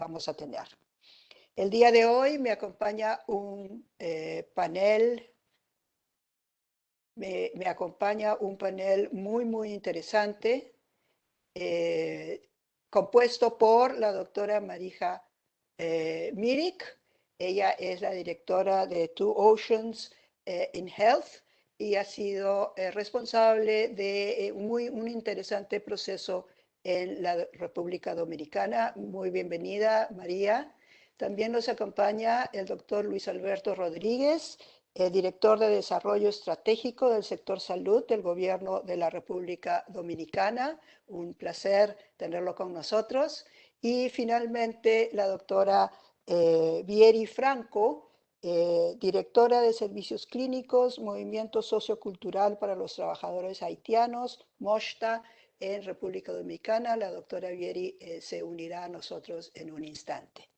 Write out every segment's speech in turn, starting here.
vamos a tener. El día de hoy me acompaña un panel. Me acompaña un panel muy interesante, compuesto por la doctora Marija Mirik. Ella es la directora de Two Oceans in Health y ha sido responsable de un interesante proceso en la República Dominicana. Muy bienvenida, María. También nos acompaña el doctor Luis Alberto Rodríguez, director de Desarrollo Estratégico del Sector Salud del Gobierno de la República Dominicana. Un placer tenerlo con nosotros. Y finalmente la doctora Vieri Franco, directora de Servicios Clínicos, Movimiento Sociocultural para los Trabajadores Haitianos, MOSTA, en República Dominicana. La doctora Vieri se unirá a nosotros en un instante.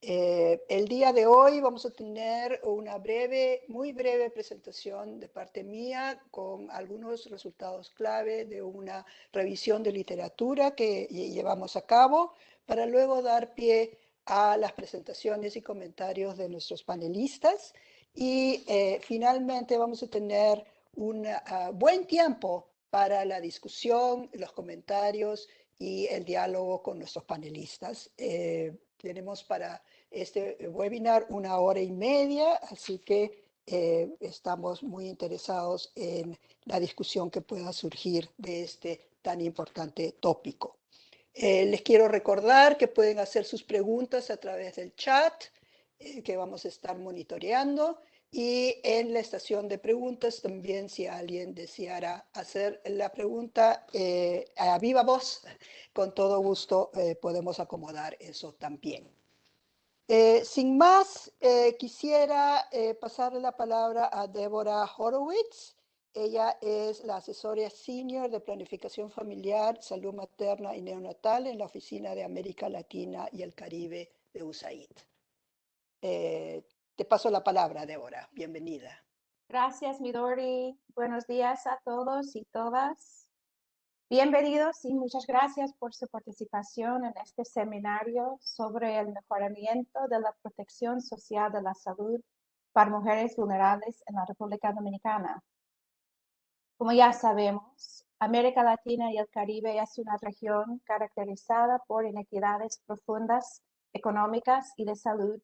El día de hoy vamos a tener una muy breve presentación de parte mía con algunos resultados clave de una revisión de literatura que llevamos a cabo para luego dar pie a las presentaciones y comentarios de nuestros panelistas y finalmente vamos a tener un buen tiempo para la discusión, los comentarios y el diálogo con nuestros panelistas. Tenemos para este webinar 1 hora y media, así que estamos muy interesados en la discusión que pueda surgir de este tan importante tópico. Les quiero recordar que pueden hacer sus preguntas a través del chat que vamos a estar monitoreando y en la estación de preguntas también, si alguien deseara hacer la pregunta a viva voz, con todo gusto podemos acomodar eso también. Sin más, quisiera pasarle la palabra a Débora Horowitz. Ella es la asesora senior de planificación familiar, salud materna y neonatal en la Oficina de América Latina y el Caribe de USAID. Te paso la palabra, Débora. Bienvenida. Gracias, Midori. Buenos días a todos y todas. Bienvenidos y muchas gracias por su participación en este seminario sobre el mejoramiento de la protección social de la salud para mujeres vulnerables en la República Dominicana. Como ya sabemos, América Latina y el Caribe es una región caracterizada por inequidades profundas económicas y de salud,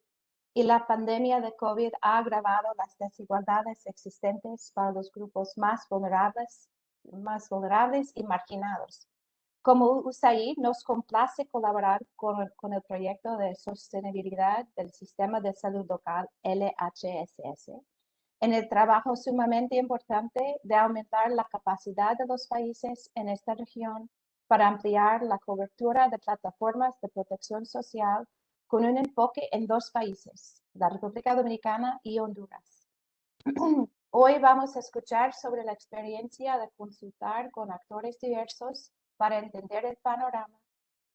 y la pandemia de COVID ha agravado las desigualdades existentes para los grupos más vulnerables y marginados. Como USAID, nos complace colaborar con el proyecto de sostenibilidad del Sistema de Salud Local, LHSS, en el trabajo sumamente importante de aumentar la capacidad de los países en esta región para ampliar la cobertura de plataformas de protección social con un enfoque en 2 países, la República Dominicana y Honduras. Hoy vamos a escuchar sobre la experiencia de consultar con actores diversos para entender el panorama,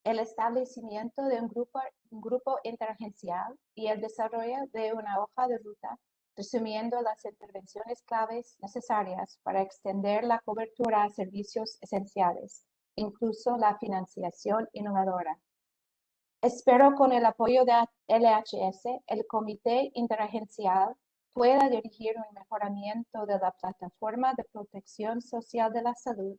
el establecimiento de un grupo interagencial y el desarrollo de una hoja de ruta, resumiendo las intervenciones claves necesarias para extender la cobertura a servicios esenciales, incluso la financiación innovadora. Espero con el apoyo de LHS, el Comité Interagencial pueda dirigir un mejoramiento de la plataforma de protección social de la salud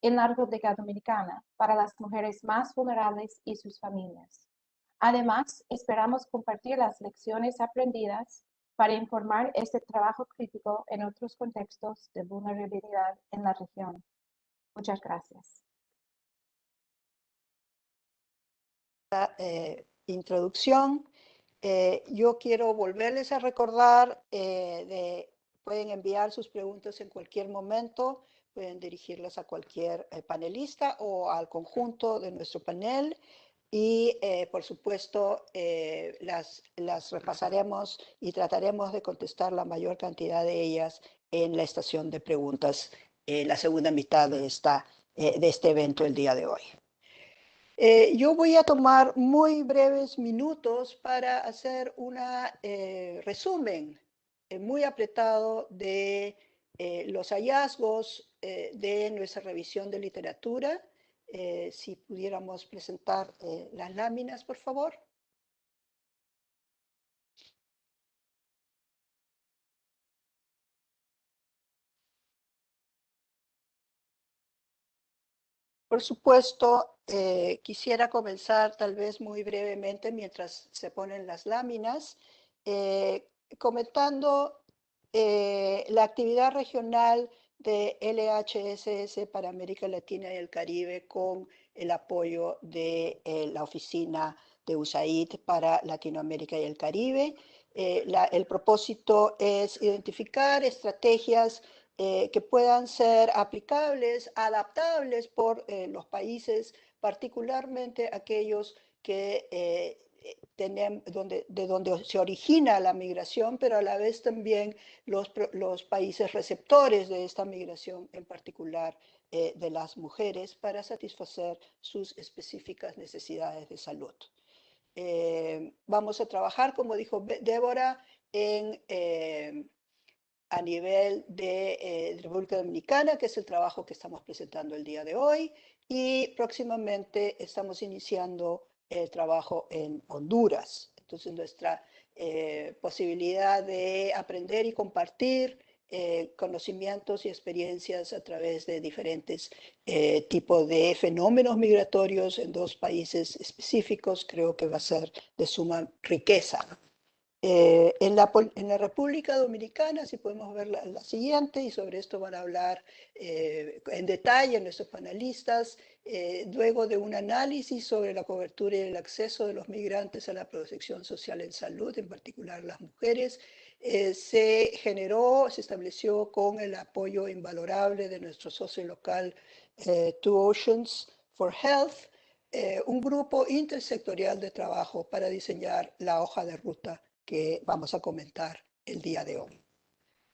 en la República Dominicana para las mujeres más vulnerables y sus familias. Además, esperamos compartir las lecciones aprendidas para informar este trabajo crítico en otros contextos de vulnerabilidad en la región. Muchas gracias. Introducción. Yo quiero volverles a recordar, pueden enviar sus preguntas en cualquier momento, pueden dirigirlas a cualquier panelista o al conjunto de nuestro panel y por supuesto las repasaremos y trataremos de contestar la mayor cantidad de ellas en la estación de preguntas, la segunda mitad de este evento el día de hoy. Yo voy a tomar muy breves minutos para hacer un resumen muy apretado de los hallazgos de nuestra revisión de literatura. Si pudiéramos presentar las láminas, por favor. Por supuesto, quisiera comenzar tal vez muy brevemente mientras se ponen las láminas, comentando la actividad regional de LHSS para América Latina y el Caribe con el apoyo de la Oficina de USAID para Latinoamérica y el Caribe. El propósito es identificar estrategias que puedan ser aplicables, adaptables por los países, particularmente aquellos que de donde se origina la migración, pero a la vez también los países receptores de esta migración, en particular de las mujeres, para satisfacer sus específicas necesidades de salud. Vamos a trabajar, como dijo Débora, a nivel de República Dominicana, que es el trabajo que estamos presentando el día de hoy, y próximamente estamos iniciando el trabajo en Honduras. Entonces, nuestra posibilidad de aprender y compartir conocimientos y experiencias a través de diferentes tipos de fenómenos migratorios en dos países específicos, creo que va a ser de suma riqueza. En la República Dominicana, si podemos ver la siguiente, y sobre esto van a hablar en detalle nuestros panelistas, luego de un análisis sobre la cobertura y el acceso de los migrantes a la protección social en salud, en particular las mujeres, se estableció con el apoyo invalorable de nuestro socio local, Two Oceans for Health, un grupo intersectorial de trabajo para diseñar la hoja de ruta que vamos a comentar el día de hoy.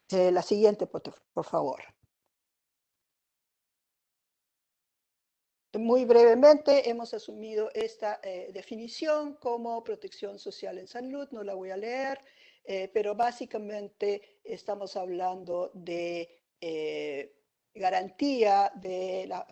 La siguiente, por favor. Muy brevemente, hemos asumido esta definición como protección social en salud, no la voy a leer, pero básicamente estamos hablando de garantía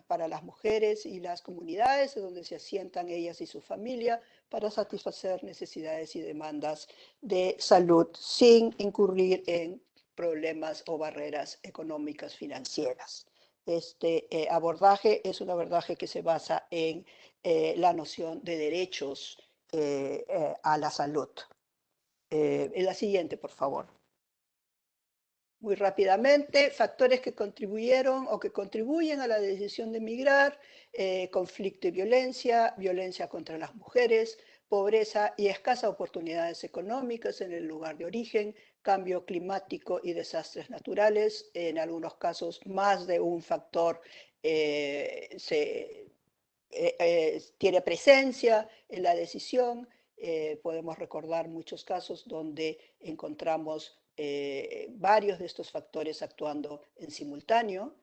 para las mujeres y las comunidades donde se asientan ellas y su familia para satisfacer necesidades y demandas de salud sin incurrir en problemas o barreras económicas financieras. Este abordaje es un abordaje que se basa en la noción de derechos a la salud. En la siguiente, por favor. Muy rápidamente, factores que contribuyeron o que contribuyen a la decisión de emigrar, conflicto y violencia, violencia contra las mujeres, pobreza y escasas oportunidades económicas en el lugar de origen, cambio climático y desastres naturales, en algunos casos más de un factor tiene presencia en la decisión. Podemos recordar muchos casos donde encontramos varios de estos factores actuando en simultáneo.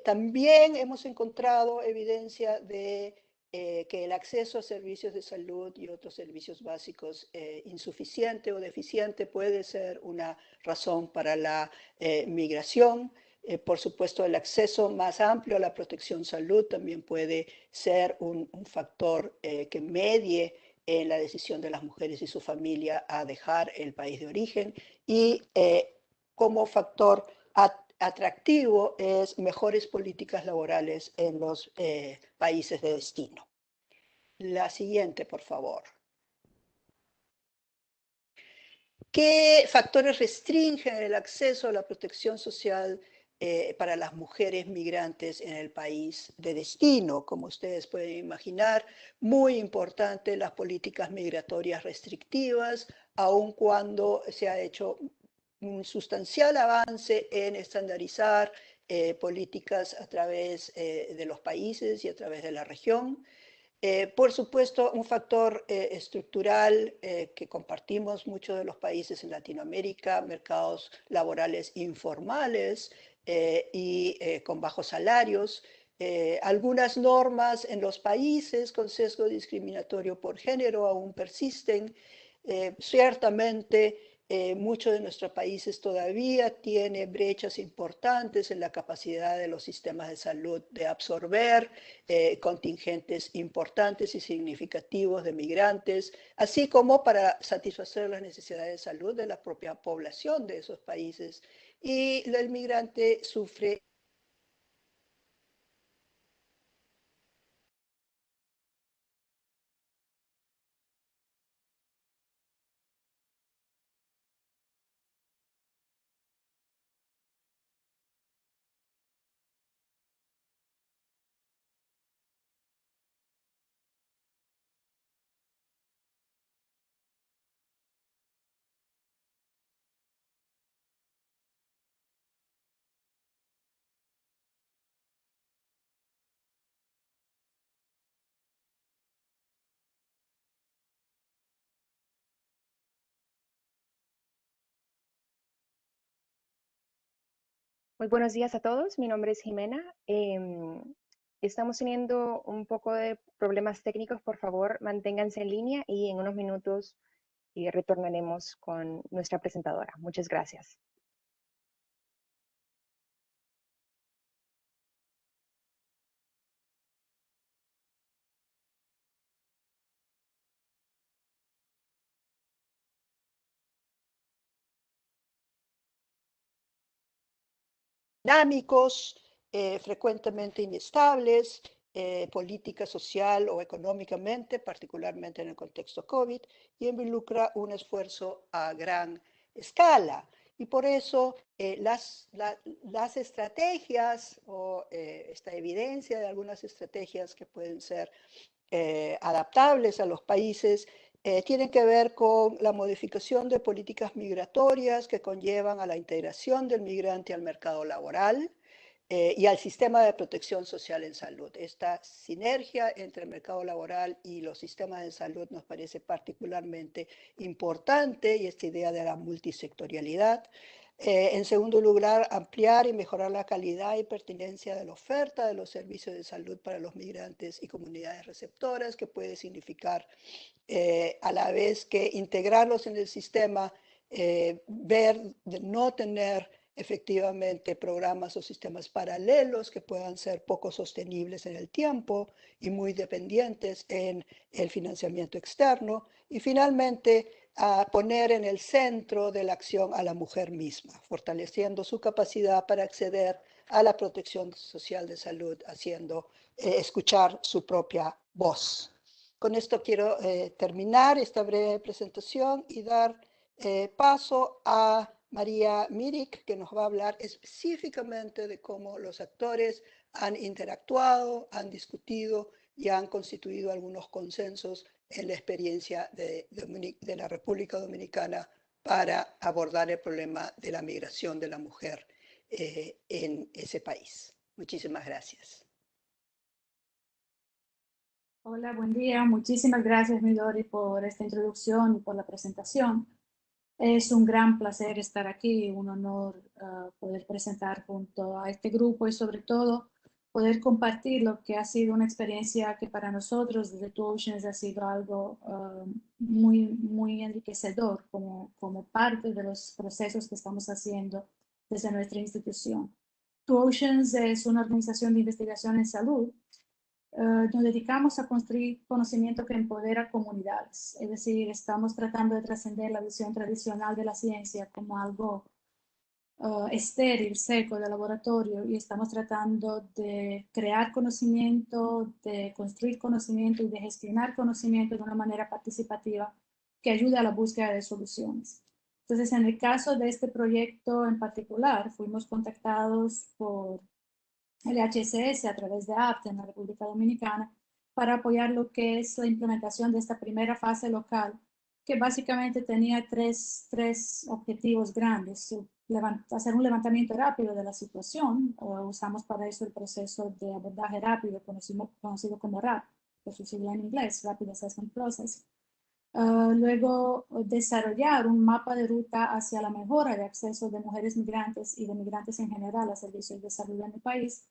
También hemos encontrado evidencia de que el acceso a servicios de salud y otros servicios básicos insuficiente o deficiente puede ser una razón para la migración. Por supuesto, el acceso más amplio a la protección salud también puede ser un factor que medie en la decisión de las mujeres y su familia a dejar el país de origen, y como factor atractivo es mejores políticas laborales en los países de destino. La siguiente, por favor. ¿Qué factores restringen el acceso a la protección social para las mujeres migrantes en el país de destino? Como ustedes pueden imaginar, muy importante las políticas migratorias restrictivas, aun cuando se ha hecho un sustancial avance en estandarizar políticas a través de los países y a través de la región. Por supuesto, un factor estructural que compartimos muchos de los países en Latinoamérica, mercados laborales informales y con bajos salarios. Algunas normas en los países con sesgo discriminatorio por género aún persisten. Ciertamente, muchos de nuestros países todavía tienen brechas importantes en la capacidad de los sistemas de salud de absorber contingentes importantes y significativos de migrantes, así como para satisfacer las necesidades de salud de la propia población de esos países. Y el migrante sufre Muy buenos días a todos, mi nombre es Jimena. Estamos teniendo un poco de problemas técnicos, por favor manténganse en línea y en unos minutos retornaremos con nuestra presentadora. Muchas gracias. Dinámicos, frecuentemente inestables, política, social o económicamente, particularmente en el contexto COVID, y involucra un esfuerzo a gran escala. Y por eso las estrategias o esta evidencia de algunas estrategias que pueden ser adaptables a los países tienen que ver con la modificación de políticas migratorias que conllevan a la integración del migrante al mercado laboral y al sistema de protección social en salud. Esta sinergia entre el mercado laboral y los sistemas de salud nos parece particularmente importante, y esta idea de la multisectorialidad. En segundo lugar, ampliar y mejorar la calidad y pertinencia de la oferta de los servicios de salud para los migrantes y comunidades receptoras, que puede significar a la vez que integrarlos en el sistema, ver de no tener efectivamente programas o sistemas paralelos que puedan ser poco sostenibles en el tiempo y muy dependientes en el financiamiento externo. Y finalmente, a poner en el centro de la acción a la mujer misma, fortaleciendo su capacidad para acceder a la protección social de salud, haciendo escuchar su propia voz. Con esto quiero terminar esta breve presentación y dar paso a María Mirik, que nos va a hablar específicamente de cómo los actores han interactuado, han discutido y han constituido algunos consensos en la experiencia de la República Dominicana para abordar el problema de la migración de la mujer en ese país. Muchísimas gracias. Hola, buen día. Muchísimas gracias, Midori, por esta introducción y por la presentación. Es un gran placer estar aquí, un honor poder presentar junto a este grupo y sobre todo poder compartir lo que ha sido una experiencia que para nosotros desde Two Oceans ha sido algo muy enriquecedor como parte de los procesos que estamos haciendo desde nuestra institución. Two Oceans es una organización de investigación en salud. Nos dedicamos a construir conocimiento que empodera comunidades, es decir, estamos tratando de trascender la visión tradicional de la ciencia como algo estéril, seco, de laboratorio, y estamos tratando de crear conocimiento, de construir conocimiento y de gestionar conocimiento de una manera participativa que ayude a la búsqueda de soluciones. Entonces, en el caso de este proyecto en particular, fuimos contactados por el HSS a través de APT en la República Dominicana para apoyar lo que es la implementación de esta primera fase local, que básicamente tenía tres objetivos grandes. Hacer un levantamiento rápido de la situación, usamos para eso el proceso de abordaje rápido, conocido como RAP, por su sigla en inglés, Rapid Assessment Process. Luego, desarrollar un mapa de ruta hacia la mejora de acceso de mujeres migrantes y de migrantes en general a servicios de salud en el país,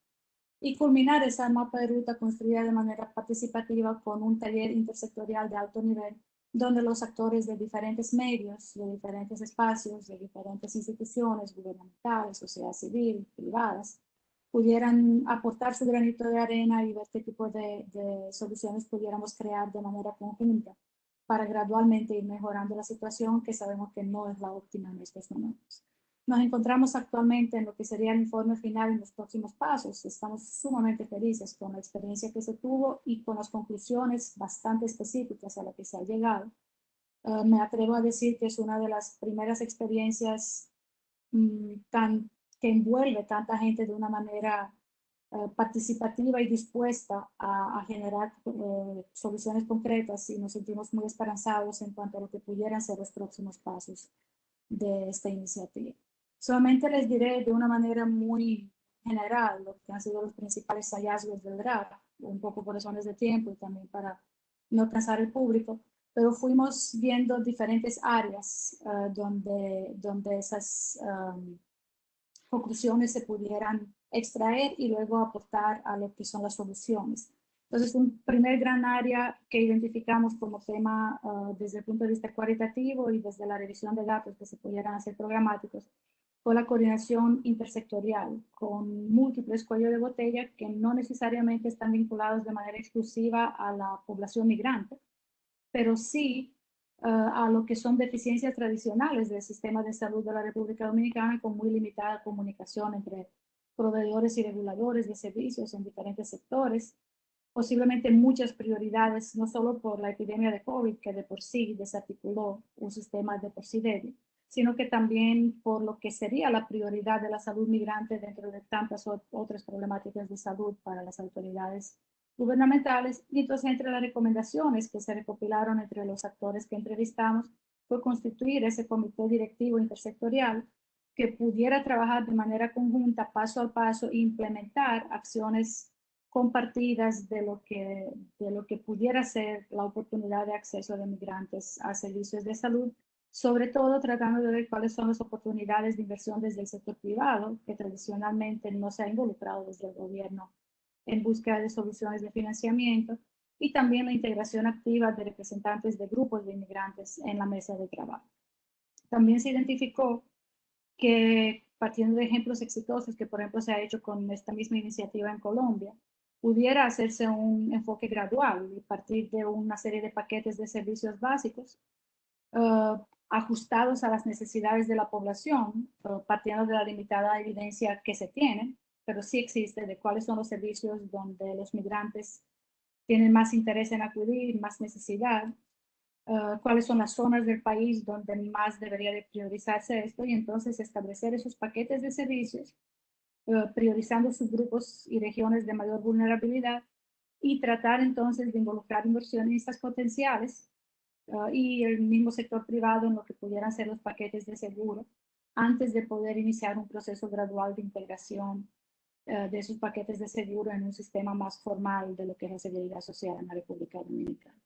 y culminar esa mapa de ruta construida de manera participativa con un taller intersectorial de alto nivel, donde los actores de diferentes medios, de diferentes espacios, de diferentes instituciones gubernamentales, sociedad civil, privadas, pudieran aportar su granito de arena y ver qué tipo de soluciones pudiéramos crear de manera conjunta para gradualmente ir mejorando la situación, que sabemos que no es la óptima en estos momentos. Nos encontramos actualmente en lo que sería el informe final en los próximos pasos. Estamos sumamente felices con la experiencia que se tuvo y con las conclusiones bastante específicas a las que se ha llegado. Me atrevo a decir que es una de las primeras experiencias que envuelve tanta gente de una manera participativa y dispuesta a generar soluciones concretas, y nos sentimos muy esperanzados en cuanto a lo que pudieran ser los próximos pasos de esta iniciativa. Solamente les diré de una manera muy general lo que han sido los principales hallazgos del draft, un poco por razones de tiempo y también para no cansar el público, pero fuimos viendo diferentes áreas donde esas conclusiones se pudieran extraer y luego aportar a lo que son las soluciones. Entonces, un primer gran área que identificamos como tema desde el punto de vista cualitativo y desde la revisión de datos que se pudieran hacer programáticos fue la coordinación intersectorial con múltiples cuellos de botella que no necesariamente están vinculados de manera exclusiva a la población migrante, pero sí a lo que son deficiencias tradicionales del sistema de salud de la República Dominicana, con muy limitada comunicación entre proveedores y reguladores de servicios en diferentes sectores, posiblemente muchas prioridades, no solo por la epidemia de COVID, que de por sí desarticuló un sistema de por sí débil, sino que también por lo que sería la prioridad de la salud migrante dentro de tantas otras problemáticas de salud para las autoridades gubernamentales. Y entonces, entre las recomendaciones que se recopilaron entre los actores que entrevistamos, fue constituir ese comité directivo intersectorial que pudiera trabajar de manera conjunta, paso a paso, e implementar acciones compartidas de lo que pudiera ser la oportunidad de acceso de migrantes a servicios de salud, sobre todo tratando de ver cuáles son las oportunidades de inversión desde el sector privado, que tradicionalmente no se ha involucrado desde el gobierno en búsqueda de soluciones de financiamiento, y también la integración activa de representantes de grupos de inmigrantes en la mesa de trabajo. También se identificó que, partiendo de ejemplos exitosos que, por ejemplo, se ha hecho con esta misma iniciativa en Colombia, pudiera hacerse un enfoque gradual y partir de una serie de paquetes de servicios básicos ajustados a las necesidades de la población, partiendo de la limitada evidencia que se tiene, pero sí existe, de cuáles son los servicios donde los migrantes tienen más interés en acudir, más necesidad, cuáles son las zonas del país donde más debería de priorizarse esto, y entonces establecer esos paquetes de servicios, priorizando subgrupos y regiones de mayor vulnerabilidad, y tratar entonces de involucrar inversionistas potenciales y el mismo sector privado en lo que pudieran ser los paquetes de seguro, antes de poder iniciar un proceso gradual de integración de esos paquetes de seguro en un sistema más formal de lo que es la seguridad social en la República Dominicana.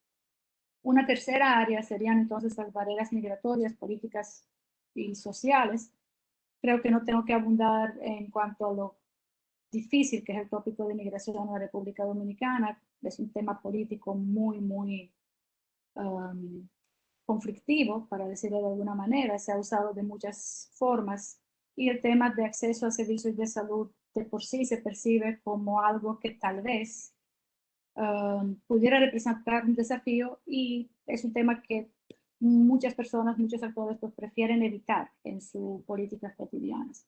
Una tercera área serían entonces las barreras migratorias, políticas y sociales. Creo que no tengo que abundar en cuanto a lo difícil que es el tópico de migración en la República Dominicana. Es un tema político muy conflictivo, para decirlo de alguna manera. Se ha usado de muchas formas, y el tema de acceso a servicios de salud de por sí se percibe como algo que tal vez pudiera representar un desafío, y es un tema que muchas personas, muchos actores pues, prefieren evitar en sus políticas cotidianas.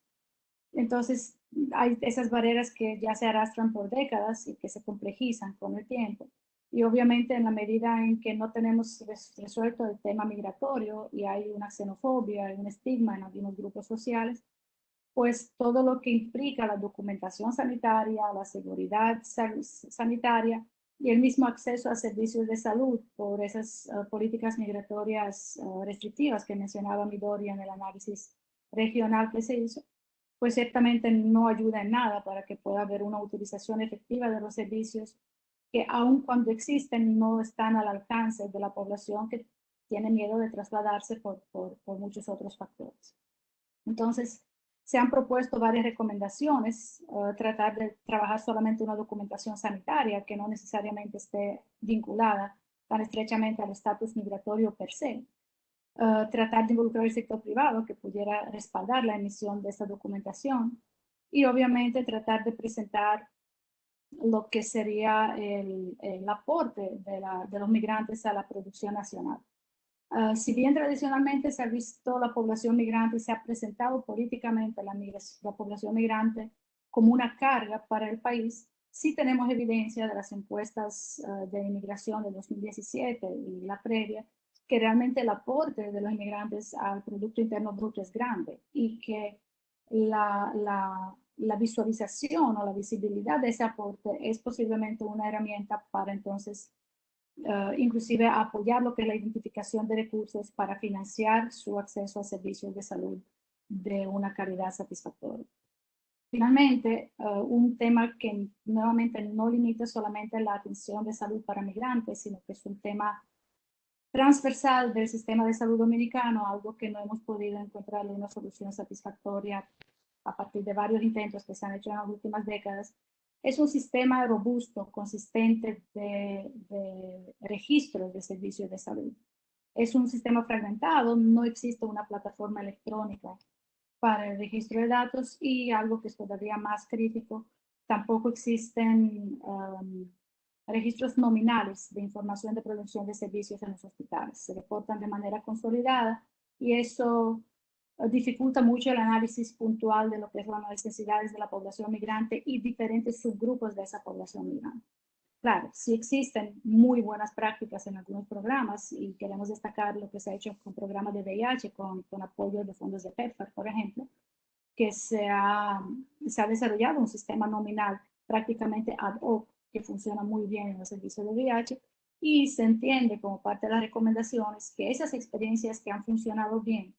Entonces, hay esas barreras que ya se arrastran por décadas y que se complejizan con el tiempo. Y obviamente en la medida en que no tenemos resuelto el tema migratorio y hay una xenofobia, un estigma en algunos grupos sociales, pues todo lo que implica la documentación sanitaria, la seguridad sanitaria y el mismo acceso a servicios de salud por esas políticas migratorias restrictivas que mencionaba Midori en el análisis regional que se hizo, pues ciertamente no ayuda en nada para que pueda haber una utilización efectiva de los servicios que, aun cuando existen, no están al alcance de la población que tiene miedo de trasladarse por muchos otros factores. Entonces, se han propuesto varias recomendaciones, tratar de trabajar solamente una documentación sanitaria que no necesariamente esté vinculada tan estrechamente al estatus migratorio per se. Tratar de involucrar el sector privado que pudiera respaldar la emisión de esta documentación, y obviamente tratar de presentar lo que sería el aporte de los migrantes a la producción nacional. Si bien tradicionalmente se ha visto la población migrante, se ha presentado políticamente la población migrante como una carga para el país, sí tenemos evidencia de las encuestas de inmigración de 2017 y la previa, que realmente el aporte de los inmigrantes al Producto Interno Bruto es grande, y que la visualización o la visibilidad de ese aporte es posiblemente una herramienta para entonces inclusive apoyar lo que es la identificación de recursos para financiar su acceso a servicios de salud de una calidad satisfactoria. Finalmente, un tema que nuevamente no limita solamente la atención de salud para migrantes, sino que es un tema transversal del sistema de salud dominicano, algo que no hemos podido encontrar una solución satisfactoria a partir de varios intentos que se han hecho en las últimas décadas, es un sistema robusto, consistente de registros de servicios de salud. Es un sistema fragmentado, no existe una plataforma electrónica para el registro de datos y algo que es todavía más crítico, tampoco existen registros nominales de información de producción de servicios en los hospitales. Se reportan de manera consolidada y eso dificulta mucho el análisis puntual de lo que son las necesidades de la población migrante y diferentes subgrupos de esa población migrante. Claro, sí existen muy buenas prácticas en algunos programas y queremos destacar lo que se ha hecho con programas de VIH, con apoyo de fondos de PEPFAR, por ejemplo, que se ha desarrollado un sistema nominal prácticamente ad hoc que funciona muy bien en los servicios de VIH y se entiende como parte de las recomendaciones que esas experiencias que han funcionado bien,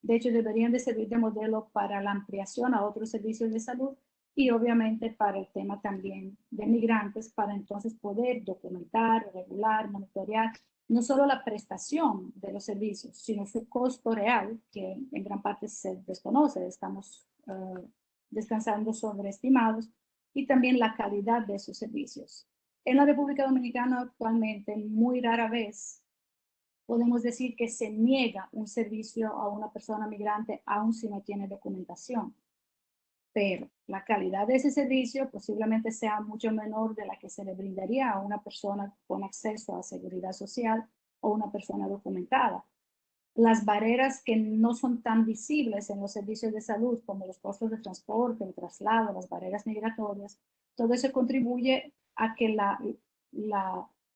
de hecho deberían de servir de modelo para la ampliación a otros servicios de salud y obviamente para el tema también de migrantes, para entonces poder documentar, regular, monitorear no solo la prestación de los servicios, sino su costo real, que en gran parte se desconoce, estamos descansando sobre estimados, y también la calidad de esos servicios. En la República Dominicana actualmente, muy rara vez, podemos decir que se niega un servicio a una persona migrante aun si no tiene documentación. Pero la calidad de ese servicio posiblemente sea mucho menor de la que se le brindaría a una persona con acceso a seguridad social o una persona documentada. Las barreras que no son tan visibles en los servicios de salud, como los costos de transporte, el traslado, las barreras migratorias, todo eso contribuye a que la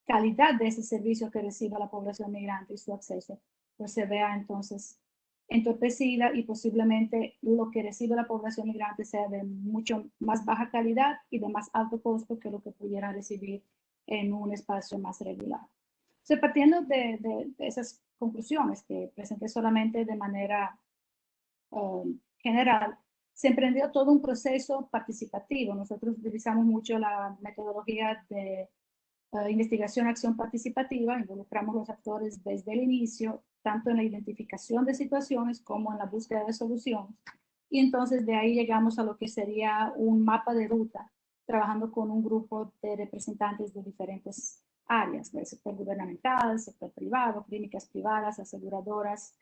calidad de ese servicio que reciba la población migrante y su acceso, pues se vea entonces entorpecida y posiblemente lo que recibe la población migrante sea de mucho más baja calidad y de más alto costo que lo que pudiera recibir en un espacio más regular. O sea, partiendo de esas conclusiones que presenté solamente de manera general, se emprendió todo un proceso participativo. Nosotros utilizamos mucho la metodología de investigación, acción participativa, involucramos los actores desde el inicio, tanto en la identificación de situaciones como en la búsqueda de soluciones. Y entonces de ahí llegamos a lo que sería un mapa de ruta, trabajando con un grupo de representantes de diferentes áreas, del sector gubernamental, sector privado, clínicas privadas, aseguradoras,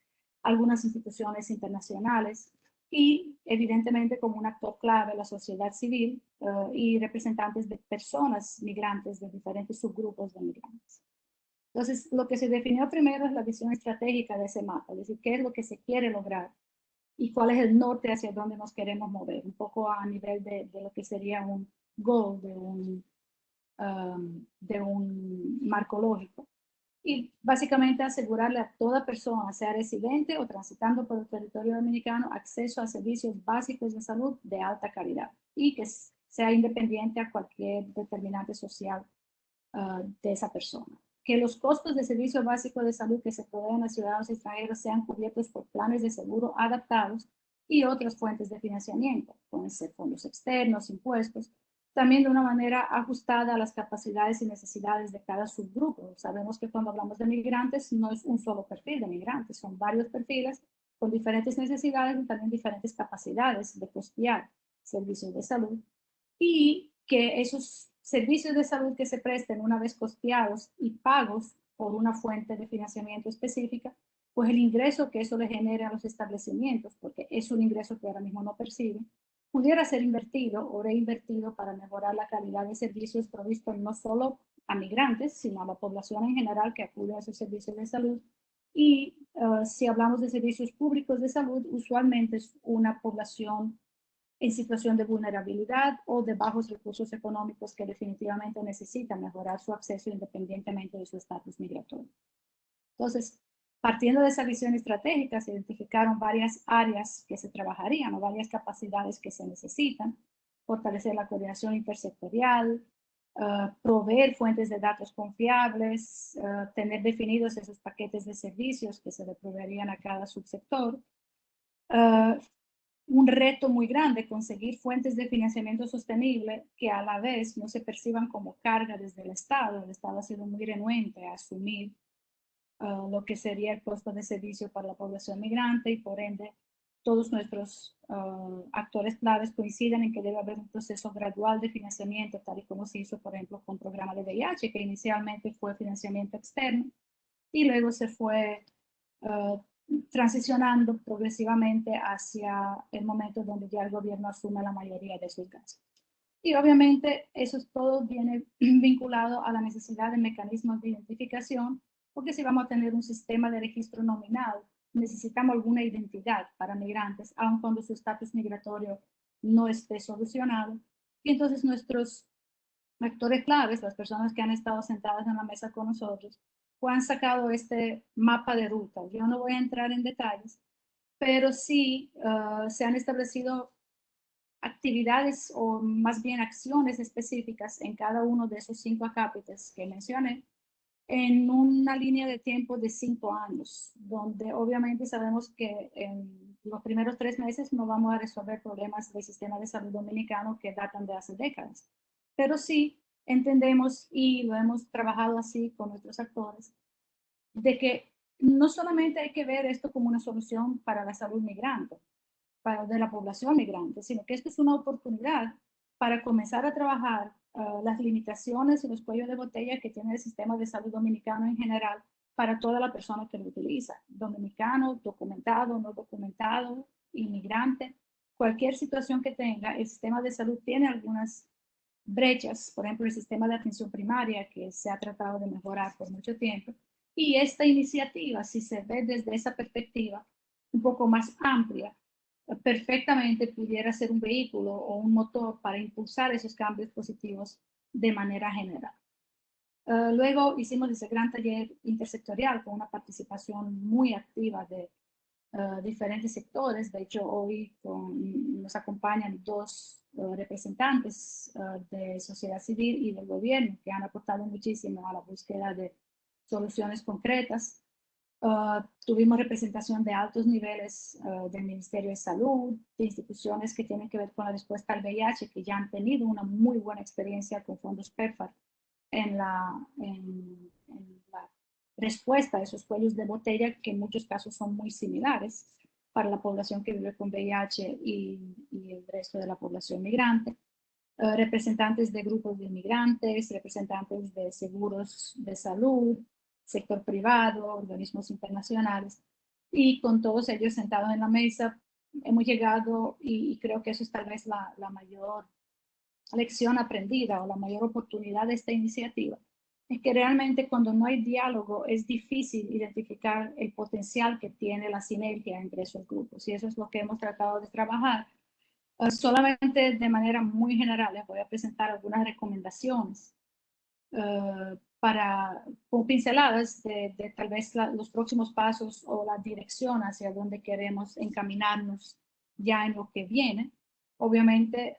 algunas instituciones internacionales y evidentemente como un actor clave la sociedad civil y representantes de personas migrantes de diferentes subgrupos de migrantes. Entonces, lo que se definió primero es la visión estratégica de ese mapa, es decir, qué es lo que se quiere lograr y cuál es el norte hacia dónde nos queremos mover, un poco a nivel de lo que sería un goal, de un marco lógico. Y básicamente asegurarle a toda persona, sea residente o transitando por el territorio dominicano, acceso a servicios básicos de salud de alta calidad y que sea independiente a cualquier determinante social de esa persona. Que los costos de servicios básicos de salud que se proveen a ciudadanos extranjeros sean cubiertos por planes de seguro adaptados y otras fuentes de financiamiento, pueden ser fondos externos, impuestos, también de una manera ajustada a las capacidades y necesidades de cada subgrupo. Sabemos que cuando hablamos de migrantes no es un solo perfil de migrantes, son varios perfiles con diferentes necesidades y también diferentes capacidades de costear servicios de salud y que esos servicios de salud que se presten una vez costeados y pagos por una fuente de financiamiento específica, pues el ingreso que eso le genere a los establecimientos, porque es un ingreso que ahora mismo no perciben, pudiera ser invertido o reinvertido para mejorar la calidad de servicios provistos no solo a migrantes, sino a la población en general que acude a esos servicios de salud. Y si hablamos de servicios públicos de salud, usualmente es una población en situación de vulnerabilidad o de bajos recursos económicos que definitivamente necesitan mejorar su acceso independientemente de su estatus migratorio. Entonces, partiendo de esa visión estratégica, se identificaron varias áreas que se trabajarían o varias capacidades que se necesitan, fortalecer la coordinación intersectorial, proveer fuentes de datos confiables, tener definidos esos paquetes de servicios que se le proveerían a cada subsector, un reto muy grande conseguir fuentes de financiamiento sostenible que a la vez no se perciban como carga desde el Estado. El Estado ha sido muy renuente a asumir lo que sería el costo de servicio para la población migrante y por ende todos nuestros actores claves coinciden en que debe haber un proceso gradual de financiamiento, tal y como se hizo, por ejemplo, con el programa de VIH, que inicialmente fue financiamiento externo y luego se fue transicionando progresivamente hacia el momento donde ya el gobierno asume la mayoría de sus gastos. Y obviamente eso todo viene vinculado a la necesidad de mecanismos de identificación, porque si vamos a tener un sistema de registro nominal, necesitamos alguna identidad para migrantes, aun cuando su estatus migratorio no esté solucionado. Y entonces nuestros actores claves, las personas que han estado sentadas en la mesa con nosotros, pues han sacado este mapa de ruta. Yo no voy a entrar en detalles, pero sí se han establecido actividades o más bien acciones específicas en cada uno de esos 5 acápites que mencioné, en una línea de tiempo de 5 años, donde obviamente sabemos que en los primeros 3 meses no vamos a resolver problemas del sistema de salud dominicano que datan de hace décadas, pero sí entendemos y lo hemos trabajado así con nuestros actores, de que no solamente hay que ver esto como una solución para la salud migrante, de la población migrante, sino que esto es una oportunidad para comenzar a trabajar las limitaciones y los cuellos de botella que tiene el sistema de salud dominicano en general para toda la persona que lo utiliza, dominicano, documentado, no documentado, inmigrante, cualquier situación que tenga, el sistema de salud tiene algunas brechas, por ejemplo, el sistema de atención primaria que se ha tratado de mejorar por mucho tiempo, y esta iniciativa, si se ve desde esa perspectiva un poco más amplia, perfectamente pudiera ser un vehículo o un motor para impulsar esos cambios positivos de manera general. Luego hicimos ese gran taller intersectorial con una participación muy activa de diferentes sectores. De hecho, hoy nos acompañan 2 representantes de sociedad civil y del gobierno que han aportado muchísimo a la búsqueda de soluciones concretas. Tuvimos representación de altos niveles del Ministerio de Salud, de instituciones que tienen que ver con la respuesta al VIH, que ya han tenido una muy buena experiencia con fondos PEPFAR en la respuesta a esos cuellos de botella, que en muchos casos son muy similares para la población que vive con VIH y el resto de la población migrante. Representantes de grupos de inmigrantes, representantes de seguros de salud, sector privado, organismos internacionales, y con todos ellos sentados en la mesa hemos llegado, y creo que eso es tal vez la mayor lección aprendida o la mayor oportunidad de esta iniciativa, es que realmente cuando no hay diálogo es difícil identificar el potencial que tiene la sinergia entre esos grupos, y eso es lo que hemos tratado de trabajar. Solamente de manera muy general les voy a presentar algunas recomendaciones con pinceladas de tal vez los próximos pasos o la dirección hacia donde queremos encaminarnos ya en lo que viene. Obviamente,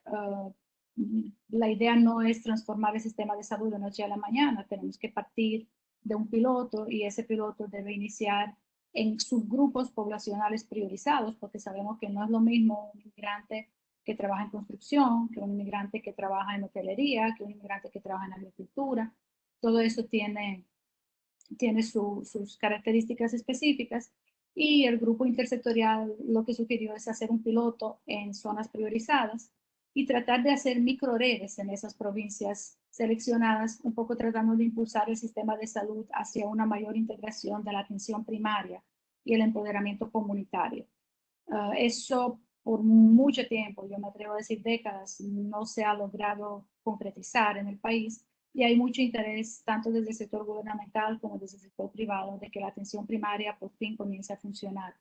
la idea no es transformar el sistema de salud de noche a la mañana. Tenemos que partir de un piloto y ese piloto debe iniciar en subgrupos poblacionales priorizados, porque sabemos que no es lo mismo un inmigrante que trabaja en construcción, que un inmigrante que trabaja en hotelería, que un inmigrante que trabaja en agricultura. Todo eso tiene sus características específicas, y el grupo intersectorial lo que sugirió es hacer un piloto en zonas priorizadas y tratar de hacer microredes en esas provincias seleccionadas, un poco tratando de impulsar el sistema de salud hacia una mayor integración de la atención primaria y el empoderamiento comunitario. Eso por mucho tiempo, yo me atrevo a decir décadas, no se ha logrado concretizar en el país, y hay mucho interés tanto desde el sector gubernamental como desde el sector privado de que la atención primaria por fin comience a funcionar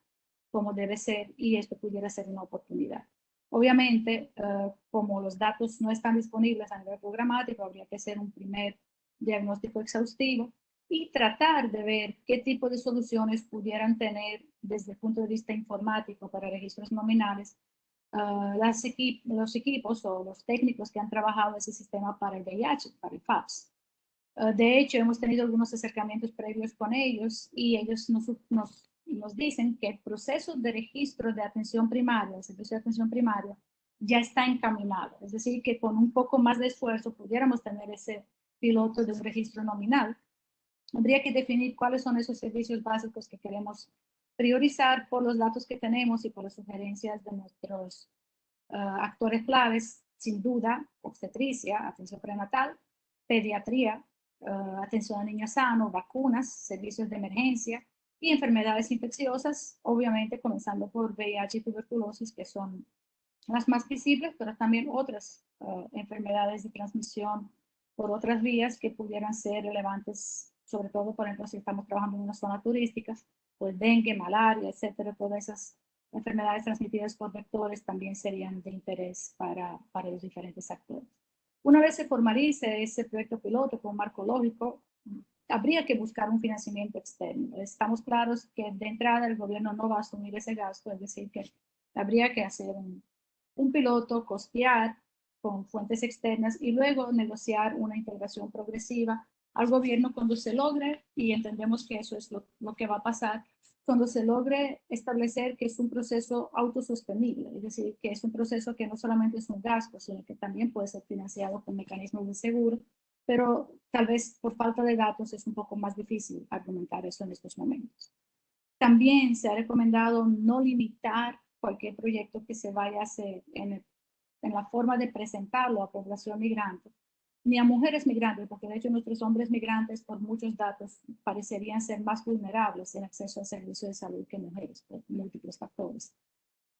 como debe ser, y esto pudiera ser una oportunidad. Obviamente, como los datos no están disponibles a nivel programático, habría que hacer un primer diagnóstico exhaustivo y tratar de ver qué tipo de soluciones pudieran tener desde el punto de vista informático para registros nominales los equipos o los técnicos que han trabajado ese sistema para el VIH, para el FAPS. De hecho, hemos tenido algunos acercamientos previos con ellos, y ellos nos dicen que el proceso de registro de atención primaria, el servicio de atención primaria, ya está encaminado. Es decir, que con un poco más de esfuerzo pudiéramos tener ese piloto de un registro nominal. Habría que definir cuáles son esos servicios básicos que queremos priorizar por los datos que tenemos y por las sugerencias de nuestros actores claves, sin duda, obstetricia, atención prenatal, pediatría, atención a niños sanos, vacunas, servicios de emergencia y enfermedades infecciosas, obviamente comenzando por VIH y tuberculosis, que son las más visibles, pero también otras enfermedades de transmisión por otras vías que pudieran ser relevantes, sobre todo, por ejemplo, si estamos trabajando en una zona turística, pues dengue, malaria, etcétera, todas esas enfermedades transmitidas por vectores también serían de interés para los diferentes actores. Una vez se formalice ese proyecto piloto con marco lógico, habría que buscar un financiamiento externo. Estamos claros que de entrada el gobierno no va a asumir ese gasto, es decir, que habría que hacer un piloto, costear con fuentes externas y luego negociar una integración progresiva al gobierno cuando se logre, y entendemos que eso es lo que va a pasar, cuando se logre establecer que es un proceso autosostenible, es decir, que es un proceso que no solamente es un gasto, sino que también puede ser financiado con mecanismos de seguro, pero tal vez por falta de datos es un poco más difícil argumentar eso en estos momentos. También se ha recomendado no limitar cualquier proyecto que se vaya a hacer en la forma de presentarlo a población migrante, ni a mujeres migrantes, porque de hecho nuestros hombres migrantes, por muchos datos, parecerían ser más vulnerables en acceso a servicios de salud que mujeres, por múltiples factores,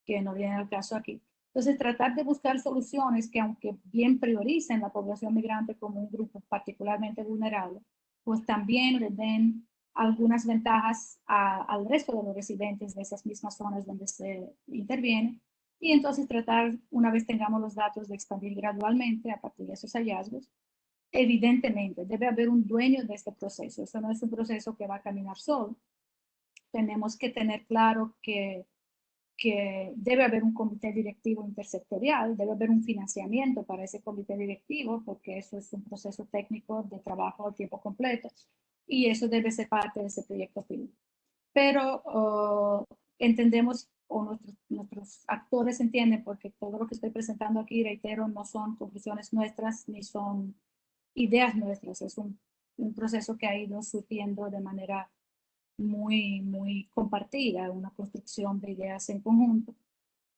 que no vienen al caso aquí. Entonces, tratar de buscar soluciones que, aunque bien prioricen la población migrante como un grupo particularmente vulnerable, pues también le den algunas ventajas al resto de los residentes de esas mismas zonas donde se interviene, y entonces tratar, una vez tengamos los datos, de expandir gradualmente a partir de esos hallazgos. Evidentemente, debe haber un dueño de este proceso. Esto no es un proceso que va a caminar solo. Tenemos que tener claro que debe haber un comité directivo intersectorial, debe haber un financiamiento para ese comité directivo, porque eso es un proceso técnico de trabajo a tiempo completo, y eso debe ser parte de ese proyecto piloto. Pero entendemos, o nuestros actores entienden, porque todo lo que estoy presentando aquí, reitero, no son conclusiones nuestras ni son ideas nuestras, es un proceso que ha ido surgiendo de manera muy compartida, una construcción de ideas en conjunto,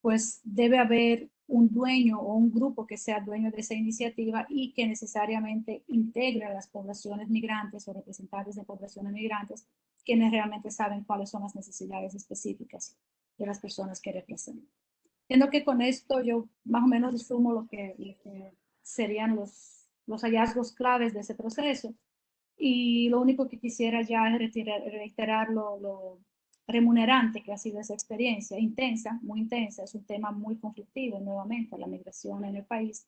pues debe haber un dueño o un grupo que sea dueño de esa iniciativa y que necesariamente integre a las poblaciones migrantes o representantes de poblaciones migrantes, quienes realmente saben cuáles son las necesidades específicas de las personas que representan. Entiendo que con esto yo más o menos resumo lo que serían los hallazgos claves de ese proceso. Y lo único que quisiera ya es reiterar lo remunerante que ha sido esa experiencia, intensa, muy intensa. Es un tema muy conflictivo, nuevamente, la migración en el país,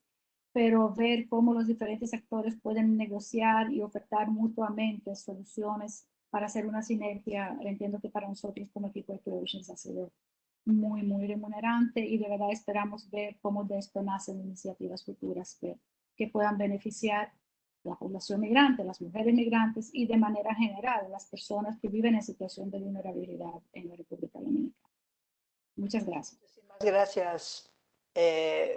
pero ver cómo los diferentes actores pueden negociar y ofertar mutuamente soluciones para hacer una sinergia, entiendo que para nosotros como equipo de Oceans ha sido muy remunerante, y de verdad esperamos ver cómo de esto nacen iniciativas futuras que puedan beneficiar la población migrante, las mujeres migrantes y de manera general las personas que viven en situación de vulnerabilidad en la República Dominicana. Muchas gracias. Muchísimas gracias,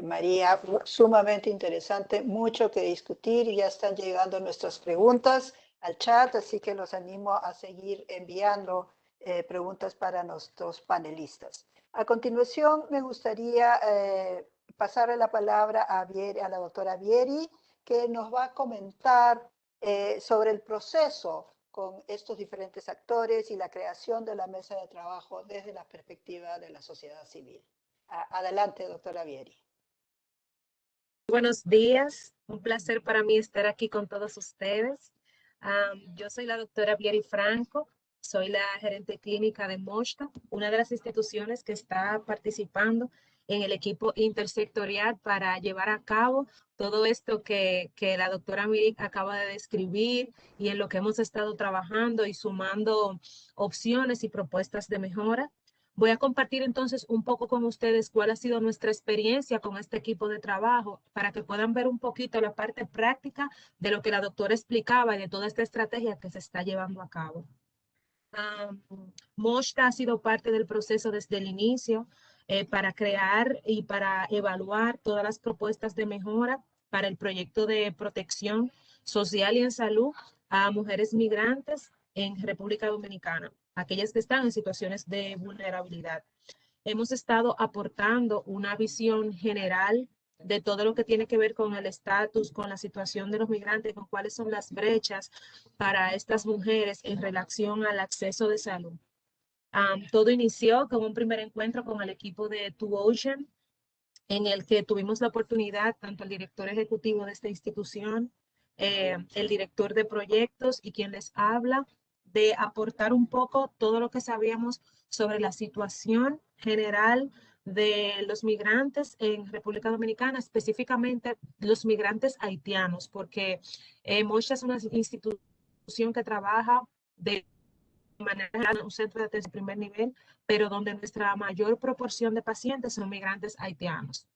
María. Sumamente interesante, mucho que discutir. Ya están llegando nuestras preguntas al chat, así que los animo a seguir enviando preguntas para nuestros panelistas. A continuación, me gustaría pasarle la palabra a la doctora Vieri, que nos va a comentar sobre el proceso con estos diferentes actores y la creación de la mesa de trabajo desde la perspectiva de la sociedad civil. Adelante, doctora Vieri. Buenos días, un placer para mí estar aquí con todos ustedes. Yo soy la doctora Vieri Franco, soy la gerente clínica de MOSHTA, una de las instituciones que está participando en el equipo intersectorial para llevar a cabo todo esto que la doctora Mirik acaba de describir y en lo que hemos estado trabajando y sumando opciones y propuestas de mejora. Voy a compartir entonces un poco con ustedes cuál ha sido nuestra experiencia con este equipo de trabajo para que puedan ver un poquito la parte práctica de lo que la doctora explicaba y de toda esta estrategia que se está llevando a cabo. MOSHTA ha sido parte del proceso desde el inicio para crear y para evaluar todas las propuestas de mejora para el proyecto de protección social y en salud a mujeres migrantes en República Dominicana. aquellas que están en situaciones de vulnerabilidad. Hemos estado aportando una visión general de todo lo que tiene que ver con el estatus, con la situación de los migrantes, con cuáles son las brechas para estas mujeres en relación al acceso de salud. Todo inició con un primer encuentro con el equipo de Two Ocean, en el que tuvimos la oportunidad, tanto el director ejecutivo de esta institución, el director de proyectos y quien les habla, de aportar un poco todo lo que sabíamos sobre la situación general de los migrantes en República Dominicana, específicamente los migrantes haitianos, porque Moisha es una institución que trabaja de manera general en un centro de atención de primer nivel, pero donde nuestra mayor proporción de pacientes son migrantes haitianos.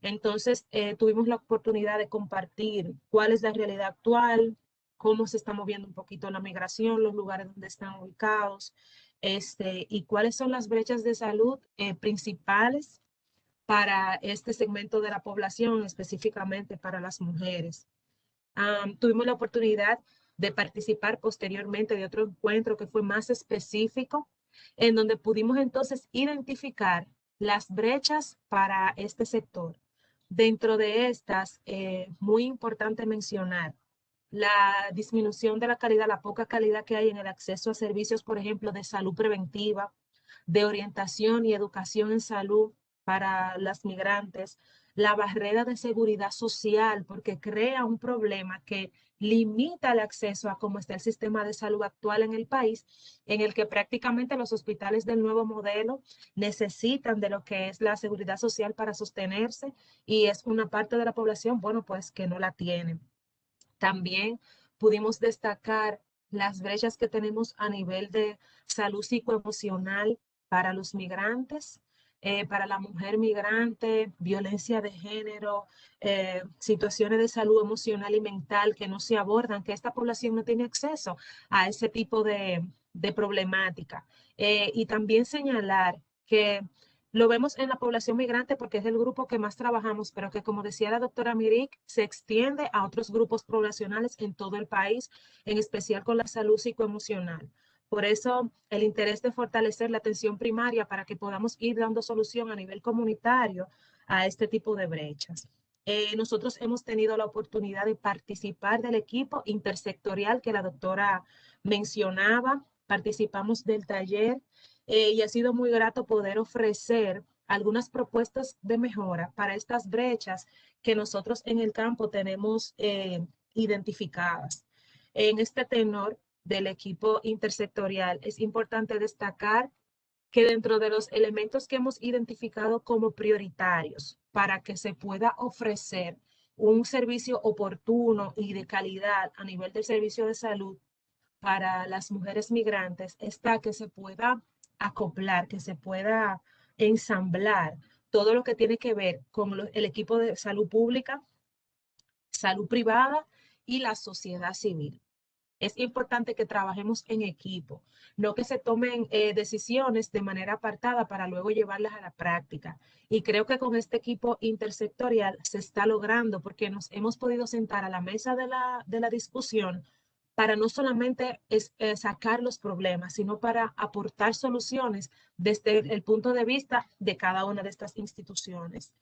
Entonces, tuvimos la oportunidad de compartir cuál es la realidad actual, cómo se está moviendo un poquito la migración, los lugares donde están ubicados, y cuáles son las brechas de salud principales para este segmento de la población, específicamente para las mujeres. Tuvimos la oportunidad de participar posteriormente de otro encuentro que fue más específico, en donde pudimos entonces identificar las brechas para este sector. Dentro de estas, muy importante mencionar la disminución de la calidad, la poca calidad que hay en el acceso a servicios, por ejemplo, de salud preventiva, de orientación y educación en salud para las migrantes, la barrera de seguridad social, porque crea un problema que limita el acceso a cómo está el sistema de salud actual en el país, en el que prácticamente los hospitales del nuevo modelo necesitan de lo que es la seguridad social para sostenerse y es una parte de la población, bueno, pues que no la tiene. También pudimos destacar las brechas que tenemos a nivel de salud psicoemocional para los migrantes, para la mujer migrante, violencia de género, situaciones de salud emocional y mental que no se abordan, que esta población no tiene acceso a ese tipo de problemática. Y también señalar que lo vemos en la población migrante porque es el grupo que más trabajamos, pero que, como decía la doctora Mirik, se extiende a otros grupos poblacionales en todo el país, en especial con la salud psicoemocional. Por eso, el interés de fortalecer la atención primaria para que podamos ir dando solución a nivel comunitario a este tipo de brechas. Nosotros hemos tenido la oportunidad de participar del equipo intersectorial que la doctora mencionaba. Participamos del taller y ha sido muy grato poder ofrecer algunas propuestas de mejora para estas brechas que nosotros en el campo tenemos identificadas. En este tenor del equipo intersectorial es importante destacar que dentro de los elementos que hemos identificado como prioritarios para que se pueda ofrecer un servicio oportuno y de calidad a nivel del servicio de salud para las mujeres migrantes está que se pueda acoplar, que se pueda ensamblar todo lo que tiene que ver con el equipo de salud pública, salud privada y la sociedad civil. Es importante que trabajemos en equipo, no que se tomen decisiones de manera apartada para luego llevarlas a la práctica. Y creo que con este equipo intersectorial se está logrando porque nos hemos podido sentar a la mesa de la discusión para no solamente sacar los problemas, sino para aportar soluciones desde el punto de vista de cada una de estas instituciones.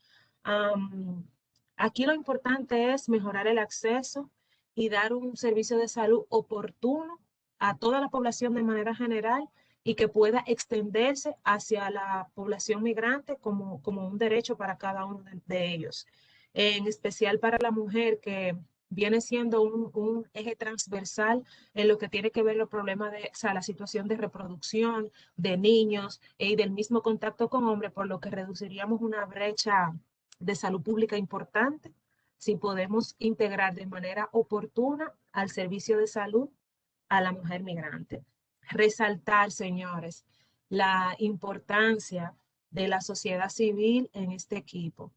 Aquí lo importante es mejorar el acceso y dar un servicio de salud oportuno a toda la población de manera general y que pueda extenderse hacia la población migrante como un derecho para cada uno de ellos. En especial para la mujer, que viene siendo un eje transversal en lo que tiene que ver los problemas de, o sea, la situación de reproducción de niños y del mismo contacto con hombres, por lo que reduciríamos una brecha de salud pública importante si podemos integrar de manera oportuna al servicio de salud a la mujer migrante. Resaltar, señores, la importancia de la sociedad civil en este equipo.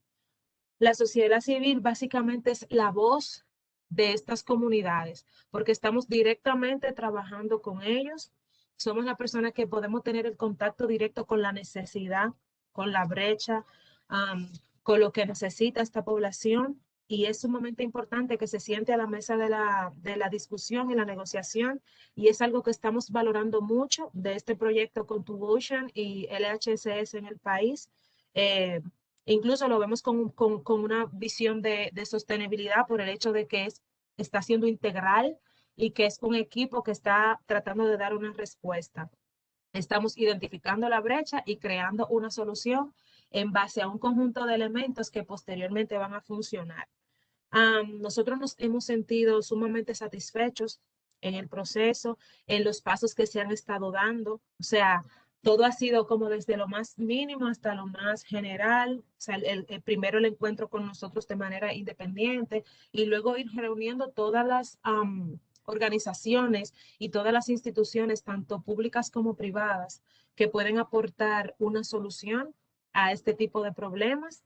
La sociedad civil básicamente es la voz de estas comunidades, porque estamos directamente trabajando con ellos. Somos las personas que podemos tener el contacto directo con la necesidad, con la brecha, con lo que necesita esta población y es sumamente importante que se siente a la mesa de la discusión y la negociación, y es algo que estamos valorando mucho de este proyecto con TuOcean y LHSS en el país. Eh, Incluso lo vemos con una visión de sostenibilidad por el hecho de que está siendo integral y que es un equipo que está tratando de dar una respuesta. Estamos identificando la brecha y creando una solución en base a un conjunto de elementos que posteriormente van a funcionar. Nosotros nos hemos sentido sumamente satisfechos en el proceso, en los pasos que se han estado dando. O sea, todo ha sido como desde lo más mínimo hasta lo más general. O sea, primero el encuentro con nosotros de manera independiente y luego ir reuniendo todas las organizaciones y todas las instituciones, tanto públicas como privadas, que pueden aportar una solución a este tipo de problemas.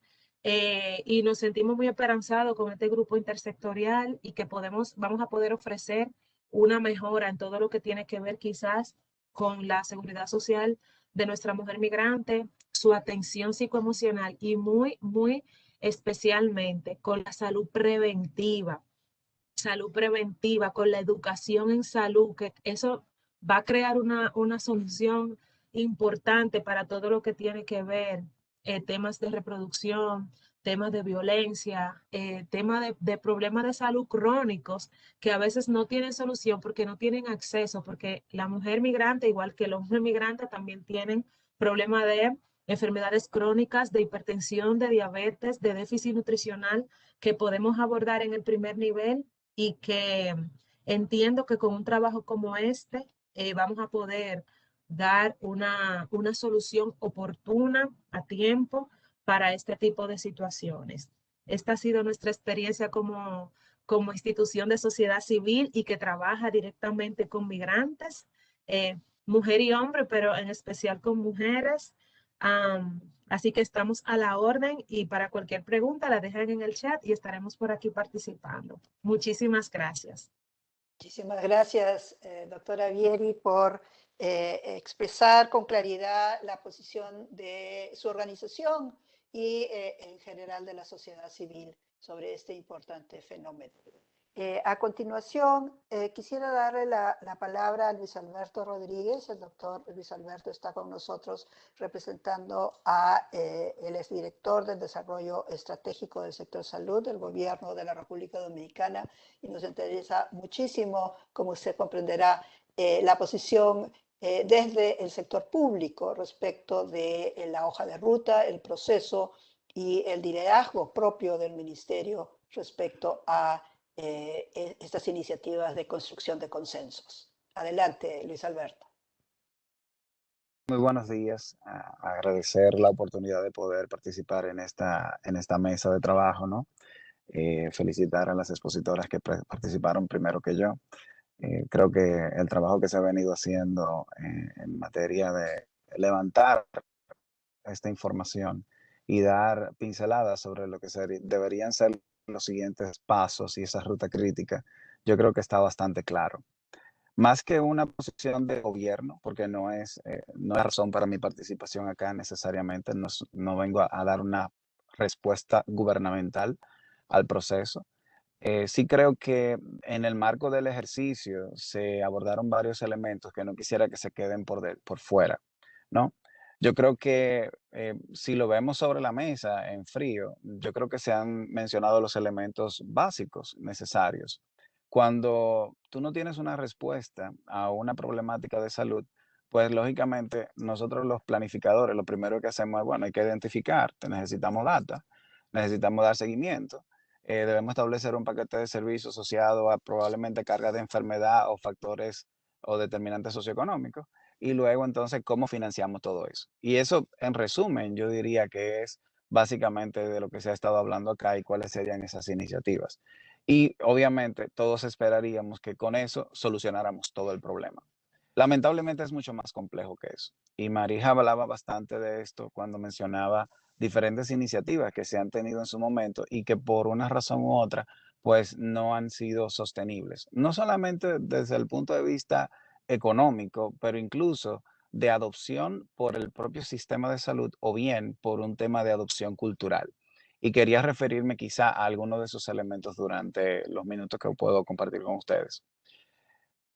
Y nos sentimos muy esperanzados con este grupo intersectorial y que vamos a poder ofrecer una mejora en todo lo que tiene que ver quizás con la seguridad social de nuestra mujer migrante, su atención psicoemocional y muy especialmente con la salud preventiva, con la educación en salud, que eso va a crear una solución importante para todo lo que tiene que ver temas de reproducción, temas de violencia, temas de problemas de salud crónicos que a veces no tienen solución porque no tienen acceso, porque la mujer migrante, igual que el hombre migrante, también tienen problemas de enfermedades crónicas, de hipertensión, de diabetes, de déficit nutricional que podemos abordar en el primer nivel y que entiendo que con un trabajo como este vamos a poder dar una solución oportuna a tiempo para este tipo de situaciones. Esta ha sido nuestra experiencia como institución de sociedad civil y que trabaja directamente con migrantes, mujer y hombre, pero en especial con mujeres. Así que estamos a la orden y para cualquier pregunta la dejan en el chat y estaremos por aquí participando. Muchísimas gracias. Muchísimas gracias, doctora Vieri, por expresar con claridad la posición de su organización y en general de la sociedad civil sobre este importante fenómeno. A continuación, quisiera darle la palabra a Luis Alberto Rodríguez. El doctor Luis Alberto está con nosotros representando el exdirector del Desarrollo Estratégico del Sector Salud del Gobierno de la República Dominicana y nos interesa muchísimo, como usted comprenderá, la posición desde el sector público respecto de la hoja de ruta, el proceso y el liderazgo propio del ministerio respecto a estas iniciativas de construcción de consensos. Adelante, Luis Alberto. Muy buenos días. Agradecer la oportunidad de poder participar en esta mesa de trabajo, ¿no? Felicitar a las expositoras que participaron primero que yo. Creo que el trabajo que se ha venido haciendo en materia de levantar esta información y dar pinceladas sobre lo que deberían ser los siguientes pasos y esa ruta crítica, yo creo que está bastante claro. Más que una posición de gobierno, porque no es razón para mi participación acá necesariamente, no vengo a dar una respuesta gubernamental al proceso. Sí creo que en el marco del ejercicio se abordaron varios elementos que no quisiera que se queden por fuera, ¿no? Yo creo que si lo vemos sobre la mesa en frío, yo creo que se han mencionado los elementos básicos necesarios. Cuando tú no tienes una respuesta a una problemática de salud, pues lógicamente nosotros los planificadores, lo primero que hacemos es, bueno, hay que identificar, necesitamos data, necesitamos dar seguimiento, debemos establecer un paquete de servicios asociado a probablemente carga de enfermedad o factores o determinantes socioeconómicos. Y luego entonces, ¿cómo financiamos todo eso? Y eso, en resumen, yo diría que es básicamente de lo que se ha estado hablando acá y cuáles serían esas iniciativas. Y obviamente todos esperaríamos que con eso solucionáramos todo el problema. Lamentablemente es mucho más complejo que eso. Y Marija hablaba bastante de esto cuando mencionaba diferentes iniciativas que se han tenido en su momento y que por una razón u otra, pues no han sido sostenibles. No solamente desde el punto de vista económico, pero incluso de adopción por el propio sistema de salud o bien por un tema de adopción cultural. y quería referirme quizá a alguno de esos elementos durante los minutos que puedo compartir con ustedes.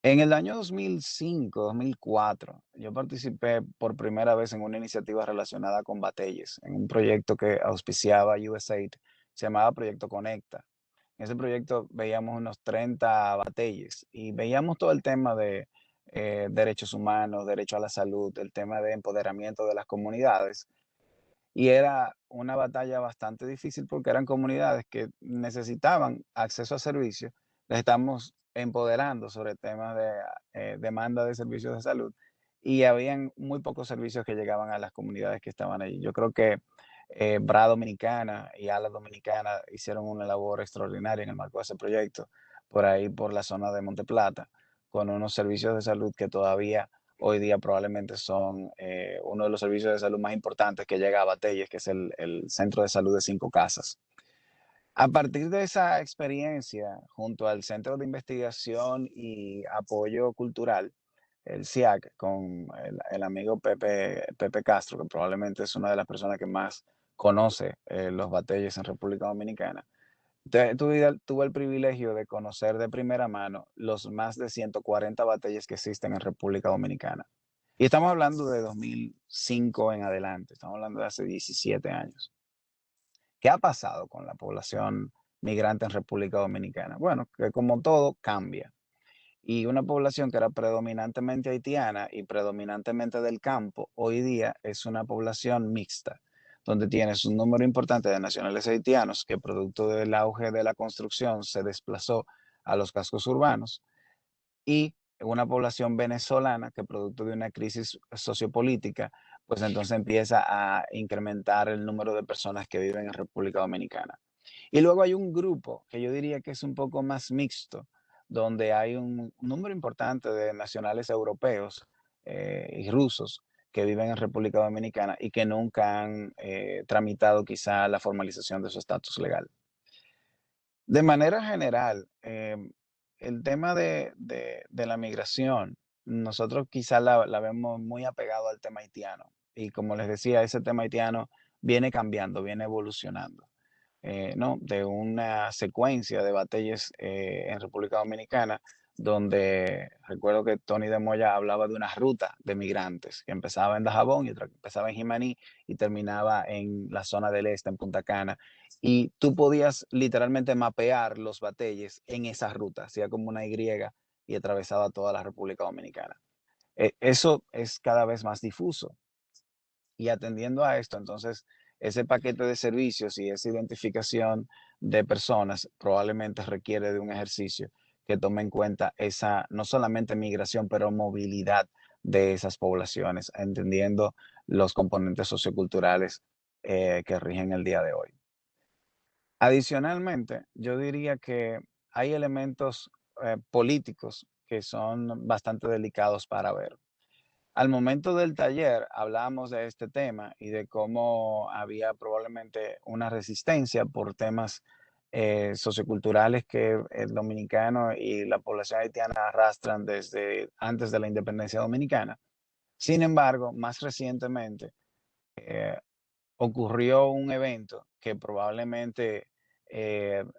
En el año 2005, 2004, yo participé por primera vez en una iniciativa relacionada con batalles, en un proyecto que auspiciaba USAID, se llamaba Proyecto Conecta. En ese proyecto veíamos unos 30 batalles y veíamos todo el tema de derechos humanos, derecho a la salud, el tema de empoderamiento de las comunidades. Y era una batalla bastante difícil porque eran comunidades que necesitaban acceso a servicios. Les estamos empoderando sobre temas de demanda de servicios de salud y habían muy pocos servicios que llegaban a las comunidades que estaban allí. Yo creo que BRA Dominicana y ALA Dominicana hicieron una labor extraordinaria en el marco de ese proyecto, por ahí por la zona de Monte Plata, con unos servicios de salud que todavía hoy día probablemente son uno de los servicios de salud más importantes que llega a Batelles, que es el Centro de Salud de Cinco Casas. A partir de esa experiencia, junto al Centro de Investigación y Apoyo Cultural, el CIAC, con el amigo Pepe Castro, que probablemente es una de las personas que más conoce los batalles en República Dominicana, tuve el privilegio de conocer de primera mano los más de 140 batalles que existen en República Dominicana. Y estamos hablando de 2005 en adelante, estamos hablando de hace 17 años. ¿Qué ha pasado con la población migrante en República Dominicana? Bueno, que como todo cambia. Y una población que era predominantemente haitiana y predominantemente del campo, hoy día es una población mixta, donde tienes un número importante de nacionales haitianos que producto del auge de la construcción se desplazó a los cascos urbanos y una población venezolana que producto de una crisis sociopolítica, pues entonces empieza a incrementar el número de personas que viven en República Dominicana. Y luego hay un grupo que yo diría que es un poco más mixto, donde hay un número importante de nacionales europeos y rusos que viven en República Dominicana y que nunca han tramitado quizá la formalización de su estatus legal. De manera general, el tema de la migración, nosotros quizá la vemos muy apegado al tema haitiano. Y como les decía, ese tema haitiano viene cambiando, viene evolucionando. ¿No? De una secuencia de batalles en República Dominicana, donde recuerdo que Tony de Moya hablaba de una ruta de migrantes que empezaba en Dajabón y otra que empezaba en Jimaní y terminaba en la zona del este, en Punta Cana. Y tú podías literalmente mapear los batalles en esa ruta, hacía como una Y y atravesaba toda la República Dominicana. Eso es cada vez más difuso. Y atendiendo a esto, entonces, ese paquete de servicios y esa identificación de personas probablemente requiere de un ejercicio que tome en cuenta esa, no solamente migración, pero movilidad de esas poblaciones, entendiendo los componentes socioculturales que rigen el día de hoy. Adicionalmente, yo diría que hay elementos políticos que son bastante delicados para ver. Al momento del taller hablábamos de este tema y de cómo había probablemente una resistencia por temas socioculturales que el dominicano y la población haitiana arrastran desde antes de la independencia dominicana. Sin embargo, más recientemente ocurrió un evento que probablemente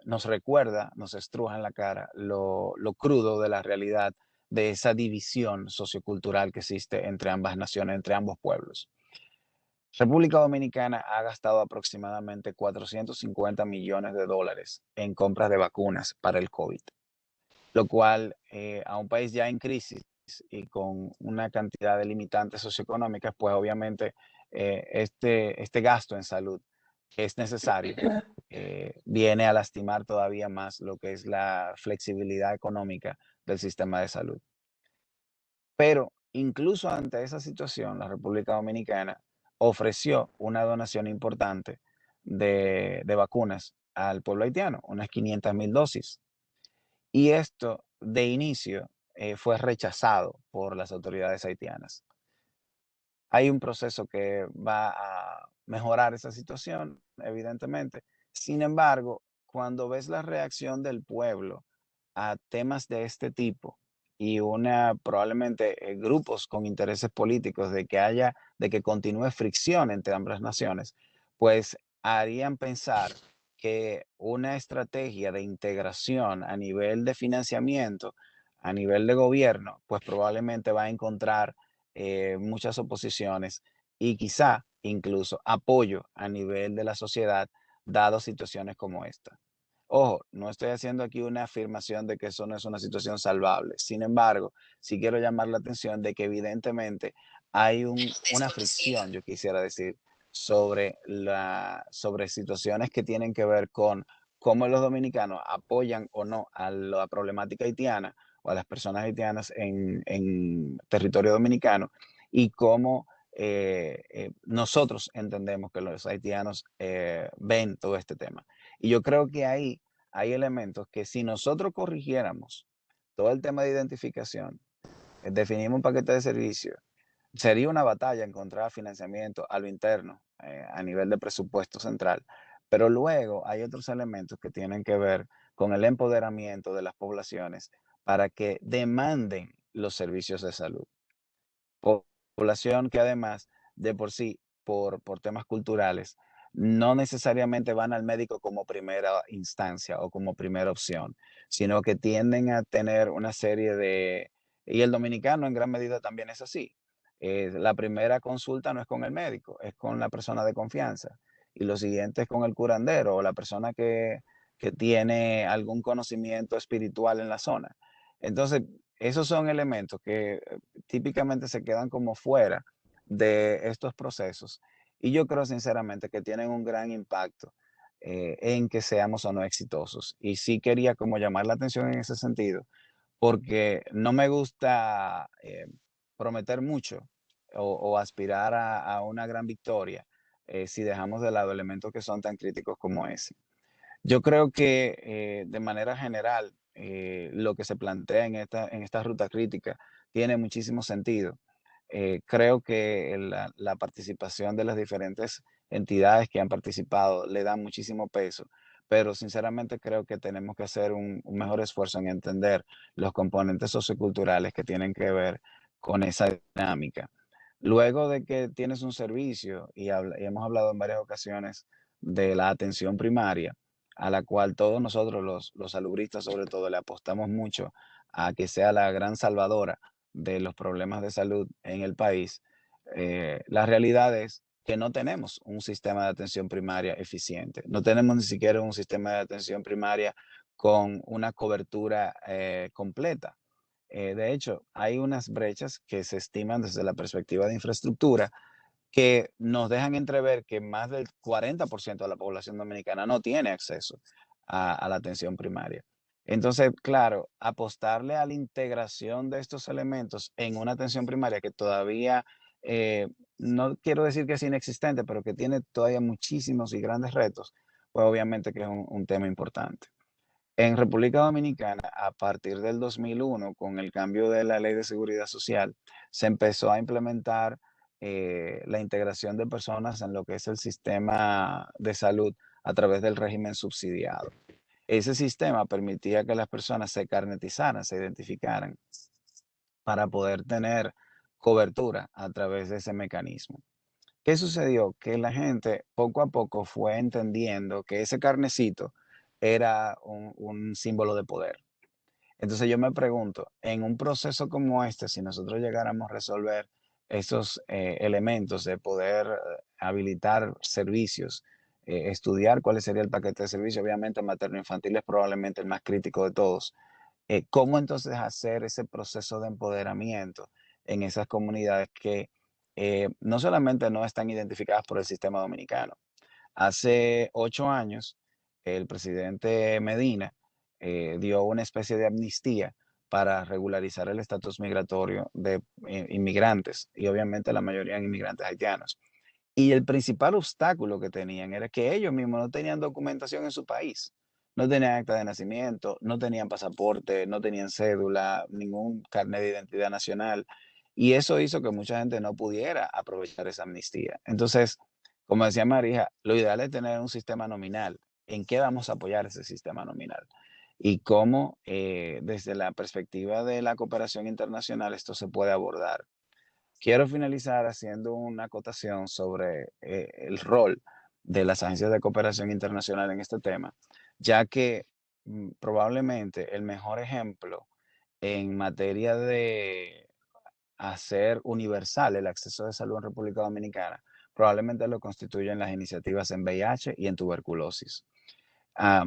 nos recuerda, nos estruja en la cara lo crudo de la realidad de esa división sociocultural que existe entre ambas naciones, entre ambos pueblos. República Dominicana ha gastado aproximadamente 450 millones de dólares en compras de vacunas para el COVID, lo cual a un país ya en crisis y con una cantidad de limitantes socioeconómicas, pues obviamente este gasto en salud que es necesario viene a lastimar todavía más lo que es la flexibilidad económica del sistema de salud. Pero incluso ante esa situación, la República Dominicana ofreció una donación importante de vacunas al pueblo haitiano, unas 500,000 dosis. Y esto de inicio fue rechazado por las autoridades haitianas. Hay un proceso que va a mejorar esa situación, evidentemente. Sin embargo, cuando ves la reacción del pueblo a temas de este tipo y probablemente grupos con intereses políticos de que continúe fricción entre ambas naciones, pues harían pensar que una estrategia de integración a nivel de financiamiento, a nivel de gobierno, pues probablemente va a encontrar muchas oposiciones y quizá incluso apoyo a nivel de la sociedad, dado situaciones como esta. Ojo, no estoy haciendo aquí una afirmación de que eso no es una situación salvable. Sin embargo, sí quiero llamar la atención de que evidentemente hay una fricción, yo quisiera decir, sobre situaciones que tienen que ver con cómo los dominicanos apoyan o no a la problemática haitiana o a las personas haitianas en territorio dominicano y cómo nosotros entendemos que los haitianos ven todo este tema. Y yo creo que ahí hay elementos que si nosotros corrigiéramos todo el tema de identificación, definimos un paquete de servicios, sería una batalla encontrar financiamiento a lo interno, a nivel de presupuesto central, pero luego hay otros elementos que tienen que ver con el empoderamiento de las poblaciones para que demanden los servicios de salud. Población que además de por sí, por temas culturales, no necesariamente van al médico como primera instancia o como primera opción, sino que tienden a tener una serie de, y el dominicano en gran medida también es así. La primera consulta no es con el médico, es con la persona de confianza. Y lo siguiente es con el curandero o la persona que tiene algún conocimiento espiritual en la zona. Entonces, esos son elementos que típicamente se quedan como fuera de estos procesos. Y yo creo sinceramente que tienen un gran impacto en que seamos o no exitosos. Y sí quería como llamar la atención en ese sentido, porque no me gusta prometer mucho o aspirar a una gran victoria si dejamos de lado elementos que son tan críticos como ese. Yo creo que de manera general lo que se plantea en esta ruta crítica tiene muchísimo sentido. Creo que la participación de las diferentes entidades que han participado le da muchísimo peso, pero sinceramente creo que tenemos que hacer un mejor esfuerzo en entender los componentes socioculturales que tienen que ver con esa dinámica. Luego de que tienes un servicio, y hemos hablado en varias ocasiones de la atención primaria, a la cual todos nosotros los salubristas sobre todo le apostamos mucho a que sea la gran salvadora de los problemas de salud en el país, la realidad es que no tenemos un sistema de atención primaria eficiente, no tenemos ni siquiera un sistema de atención primaria con una cobertura completa. De hecho, hay unas brechas que se estiman desde la perspectiva de infraestructura que nos dejan entrever que más del 40% de la población dominicana no tiene acceso a la atención primaria. Entonces, claro, apostarle a la integración de estos elementos en una atención primaria que todavía, no quiero decir que es inexistente, pero que tiene todavía muchísimos y grandes retos, pues obviamente que es un tema importante. En República Dominicana, a partir del 2001, con el cambio de la Ley de Seguridad Social, se empezó a implementar la integración de personas en lo que es el sistema de salud a través del régimen subsidiado. Ese sistema permitía que las personas se carnetizaran, se identificaran para poder tener cobertura a través de ese mecanismo. ¿Qué sucedió? Que la gente poco a poco fue entendiendo que ese carnecito era un símbolo de poder. Entonces yo me pregunto, en un proceso como este, si nosotros llegáramos a resolver esos elementos de poder habilitar servicios, estudiar cuál sería el paquete de servicios, obviamente materno-infantil es probablemente el más crítico de todos, ¿cómo entonces hacer ese proceso de empoderamiento en esas comunidades que no solamente no están identificadas por el sistema dominicano? Hace 8 años, el presidente Medina dio una especie de amnistía para regularizar el estatus migratorio de inmigrantes, y obviamente la mayoría eran inmigrantes haitianos. Y el principal obstáculo que tenían era que ellos mismos no tenían documentación en su país. No tenían acta de nacimiento, no tenían pasaporte, no tenían cédula, ningún carnet de identidad nacional. Y eso hizo que mucha gente no pudiera aprovechar esa amnistía. Entonces, como decía Marija, lo ideal es tener un sistema nominal. ¿En qué vamos a apoyar ese sistema nominal? Y cómo, desde la perspectiva de la cooperación internacional, esto se puede abordar. Quiero finalizar haciendo una acotación sobre el rol de las agencias de cooperación internacional en este tema, ya que probablemente el mejor ejemplo en materia de hacer universal el acceso de salud en República Dominicana, probablemente lo constituyen las iniciativas en VIH y en tuberculosis. A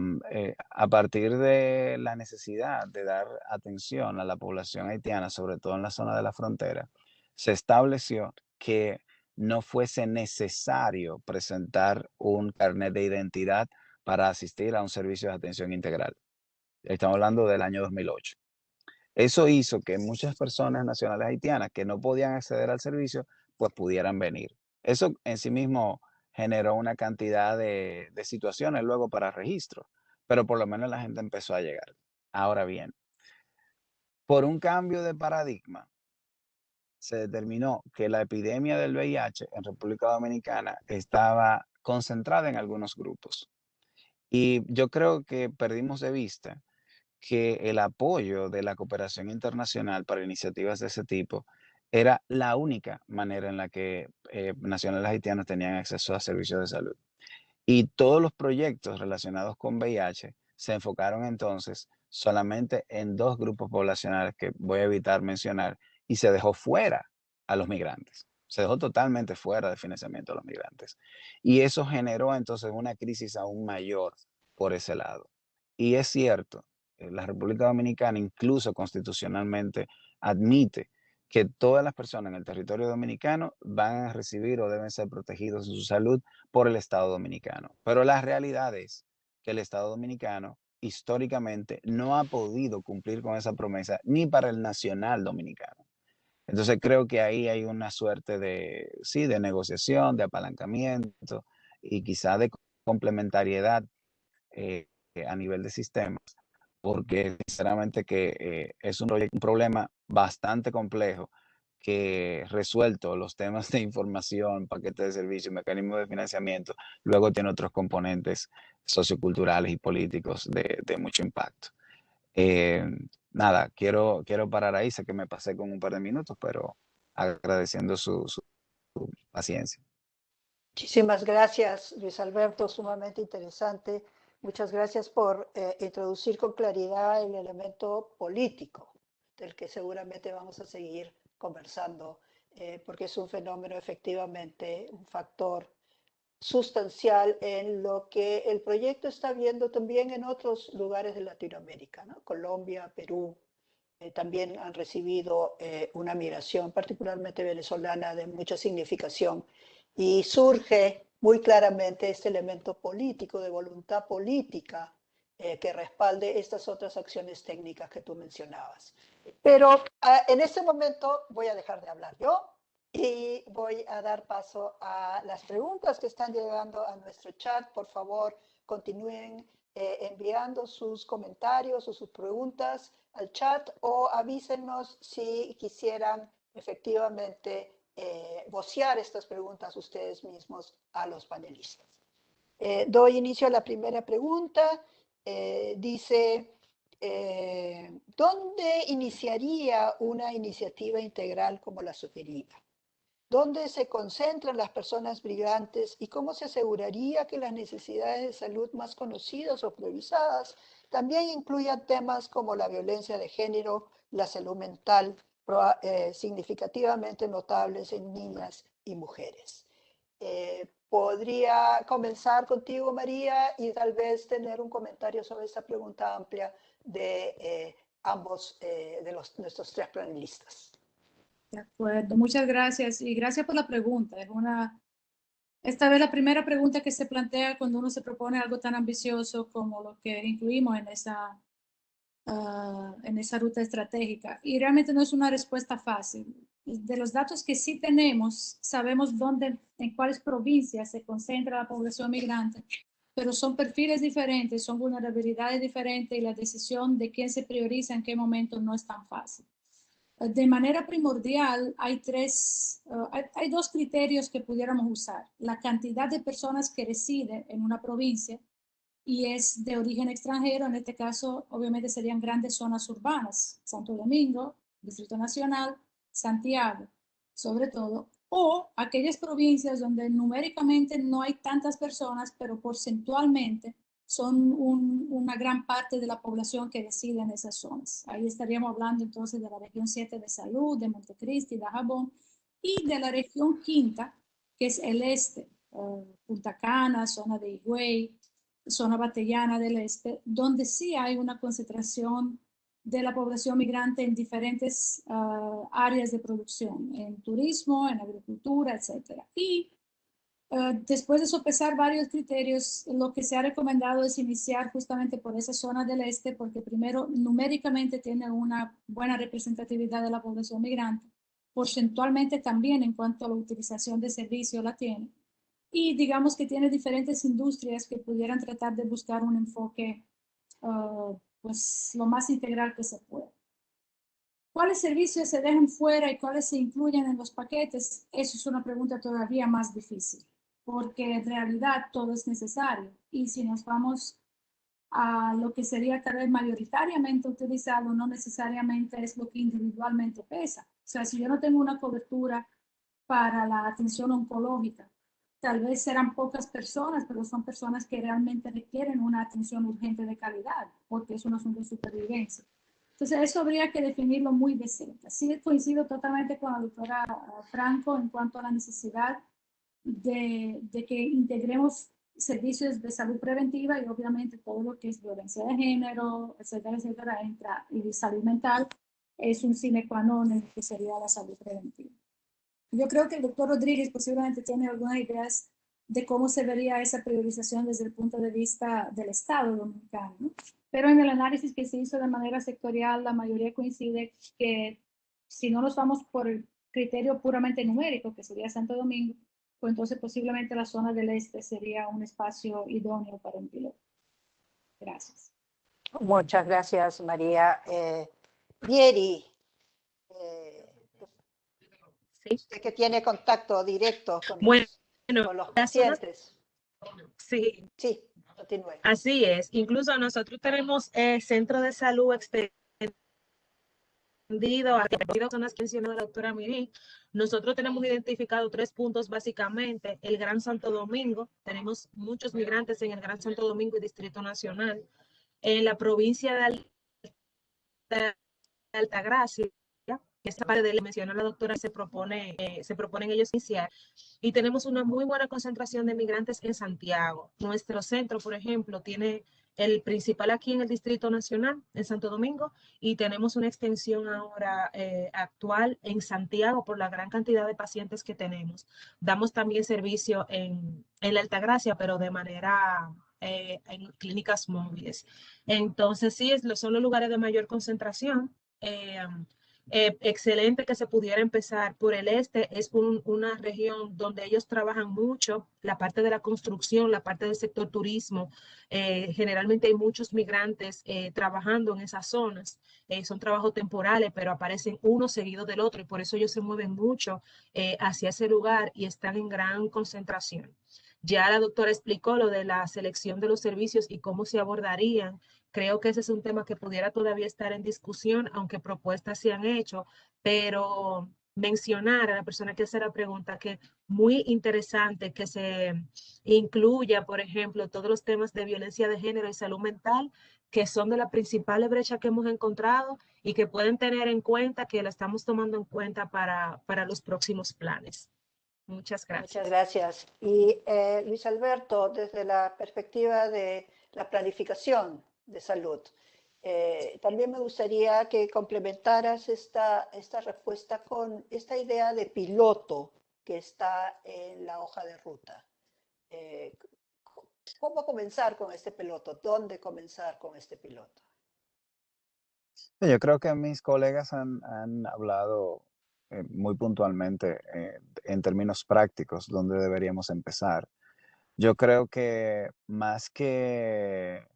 partir de la necesidad de dar atención a la población haitiana, sobre todo en la zona de la frontera, se estableció que no fuese necesario presentar un carnet de identidad para asistir a un servicio de atención integral. Estamos hablando del año 2008. Eso hizo que muchas personas nacionales haitianas que no podían acceder al servicio, pues pudieran venir. Eso en sí mismo generó una cantidad de situaciones luego para registro, pero por lo menos la gente empezó a llegar. Ahora bien, por un cambio de paradigma, se determinó que la epidemia del VIH en República Dominicana estaba concentrada en algunos grupos. Y yo creo que perdimos de vista que el apoyo de la cooperación internacional para iniciativas de ese tipo era la única manera en la que nacionales haitianos tenían acceso a servicios de salud. Y todos los proyectos relacionados con VIH se enfocaron entonces solamente en dos grupos poblacionales que voy a evitar mencionar y se dejó fuera a los migrantes. Se dejó totalmente fuera del financiamiento a los migrantes. Y eso generó entonces una crisis aún mayor por ese lado. Y es cierto, la República Dominicana incluso constitucionalmente admite que todas las personas en el territorio dominicano van a recibir o deben ser protegidos en su salud por el Estado dominicano. Pero la realidad es que el Estado dominicano históricamente no ha podido cumplir con esa promesa ni para el nacional dominicano. Entonces creo que ahí hay una suerte de, sí, de negociación, de apalancamiento y quizá de complementariedad a nivel de sistemas, porque sinceramente que es un problema bastante complejo que resuelto los temas de información, paquete de servicios, mecanismos de financiamiento, luego tiene otros componentes socioculturales y políticos de mucho impacto. Eh, Nada, quiero parar ahí, sé que me pasé con un par de minutos, pero agradeciendo su paciencia. Muchísimas gracias, Luis Alberto, sumamente interesante. Muchas gracias por introducir con claridad el elemento político, del que seguramente vamos a seguir conversando, porque es un fenómeno efectivamente, un factor sustancial en lo que el proyecto está viendo también en otros lugares de Latinoamérica, ¿no? Colombia, Perú, también han recibido una migración, particularmente venezolana, de mucha significación. Y surge muy claramente este elemento político, de voluntad política, que respalde estas otras acciones técnicas que tú mencionabas. Pero en este momento voy a dejar de hablar yo y voy a dar paso a las preguntas que están llegando a nuestro chat. Por favor, continúen enviando sus comentarios o sus preguntas al chat o avísenos si quisieran efectivamente vocear estas preguntas ustedes mismos a los panelistas. Doy inicio a la primera pregunta. Dice, ¿dónde iniciaría una iniciativa integral como la sugerida? ¿Dónde se concentran las personas migrantes y cómo se aseguraría que las necesidades de salud más conocidas o priorizadas también incluyan temas como la violencia de género, la salud mental, significativamente notables en niñas y mujeres? Podría comenzar contigo, María, y tal vez tener un comentario sobre esta pregunta amplia de ambos de nuestros tres panelistas. De acuerdo, muchas gracias y gracias por la pregunta. Esta vez la primera pregunta que se plantea cuando uno se propone algo tan ambicioso como lo que incluimos en esa ruta estratégica. Y realmente no es una respuesta fácil. De los datos que sí tenemos, sabemos dónde, en cuáles provincias se concentra la población migrante, pero son perfiles diferentes, son vulnerabilidades diferentes y la decisión de quién se prioriza en qué momento no es tan fácil. De manera primordial, hay dos criterios que pudiéramos usar. La cantidad de personas que residen en una provincia y es de origen extranjero, en este caso obviamente serían grandes zonas urbanas, Santo Domingo, Distrito Nacional, Santiago, sobre todo, o aquellas provincias donde numéricamente no hay tantas personas, pero porcentualmente son una gran parte de la población que reside en esas zonas. Ahí estaríamos hablando entonces de la región 7 de Salud, de Montecristi, de Dajabón, y de la región quinta, que es el este, Punta Cana, zona de Higüey, zona batellana del este, donde sí hay una concentración de la población migrante en diferentes áreas de producción, en turismo, en agricultura, etc. Y después de sopesar varios criterios, lo que se ha recomendado es iniciar justamente por esa zona del este, porque primero numéricamente tiene una buena representatividad de la población migrante, porcentualmente también en cuanto a la utilización de servicios la tiene, y digamos que tiene diferentes industrias que pudieran tratar de buscar un enfoque pues lo más integral que se pueda. ¿Cuáles servicios se dejan fuera y cuáles se incluyen en los paquetes? Eso es una pregunta todavía más difícil, porque en realidad todo es necesario. Y si nos vamos a lo que sería tal vez mayoritariamente utilizado, no necesariamente es lo que individualmente pesa. O sea, si yo no tengo una cobertura para la atención oncológica, tal vez serán pocas personas, pero son personas que realmente requieren una atención urgente de calidad, porque es un asunto de supervivencia. Entonces, eso habría que definirlo muy de cerca. Sí, coincido totalmente con la doctora Franco en cuanto a la necesidad de que integremos servicios de salud preventiva y obviamente todo lo que es violencia de género, etcétera, etcétera, entra, y salud mental es un sine qua non en lo que sería la salud preventiva. Yo creo que el doctor Rodríguez posiblemente tiene algunas ideas de cómo se vería esa priorización desde el punto de vista del Estado dominicano, ¿no? Pero en el análisis que se hizo de manera sectorial, la mayoría coincide que si no nos vamos por el criterio puramente numérico, que sería Santo Domingo, pues entonces posiblemente la zona del este sería un espacio idóneo para un piloto. Gracias. Muchas gracias, María. Vieri, Sí. usted que tiene contacto directo con Bueno, los las zonas, pacientes. sí, Sí, continúe. así es. Incluso nosotros tenemos centro de salud extendido a las zonas que mencionó la doctora Miri. Nosotros tenemos identificado 3 puntos básicamente. El Gran Santo Domingo, tenemos muchos migrantes en el Gran Santo Domingo y Distrito Nacional. En la provincia de Altagracia, que esa parte de la mencionó la doctora, se proponen ellos iniciar. Y tenemos una muy buena concentración de migrantes en Santiago. Nuestro centro, por ejemplo, tiene el principal aquí en el Distrito Nacional, en Santo Domingo, y tenemos una extensión ahora actual en Santiago por la gran cantidad de pacientes que tenemos. Damos también servicio en la Altagracia, pero de manera en clínicas móviles. Entonces, sí, son los lugares de mayor concentración. Excelente que se pudiera empezar por el este. Es una región donde ellos trabajan mucho la parte de la construcción, la parte del sector turismo. Generalmente hay muchos migrantes trabajando en esas zonas. Son trabajos temporales, pero aparecen uno seguido del otro y por eso ellos se mueven mucho hacia ese lugar y están en gran concentración. Ya la doctora explicó lo de la selección de los servicios y cómo se abordarían. Creo que ese es un tema que pudiera todavía estar en discusión, aunque propuestas se han hecho, pero mencionar a la persona que hace la pregunta que muy interesante que se incluya, por ejemplo, todos los temas de violencia de género y salud mental, que son de la principal brecha que hemos encontrado y que pueden tener en cuenta, que la estamos tomando en cuenta para los próximos planes. Muchas gracias. Muchas gracias. Y Luis Alberto, desde la perspectiva de la planificación de salud, también me gustaría que complementaras esta respuesta con esta idea de piloto que está en la hoja de ruta. ¿Cómo comenzar con este piloto? ¿Dónde comenzar con este piloto? Yo creo que mis colegas han hablado muy puntualmente en términos prácticos dónde deberíamos empezar. Yo creo que más que,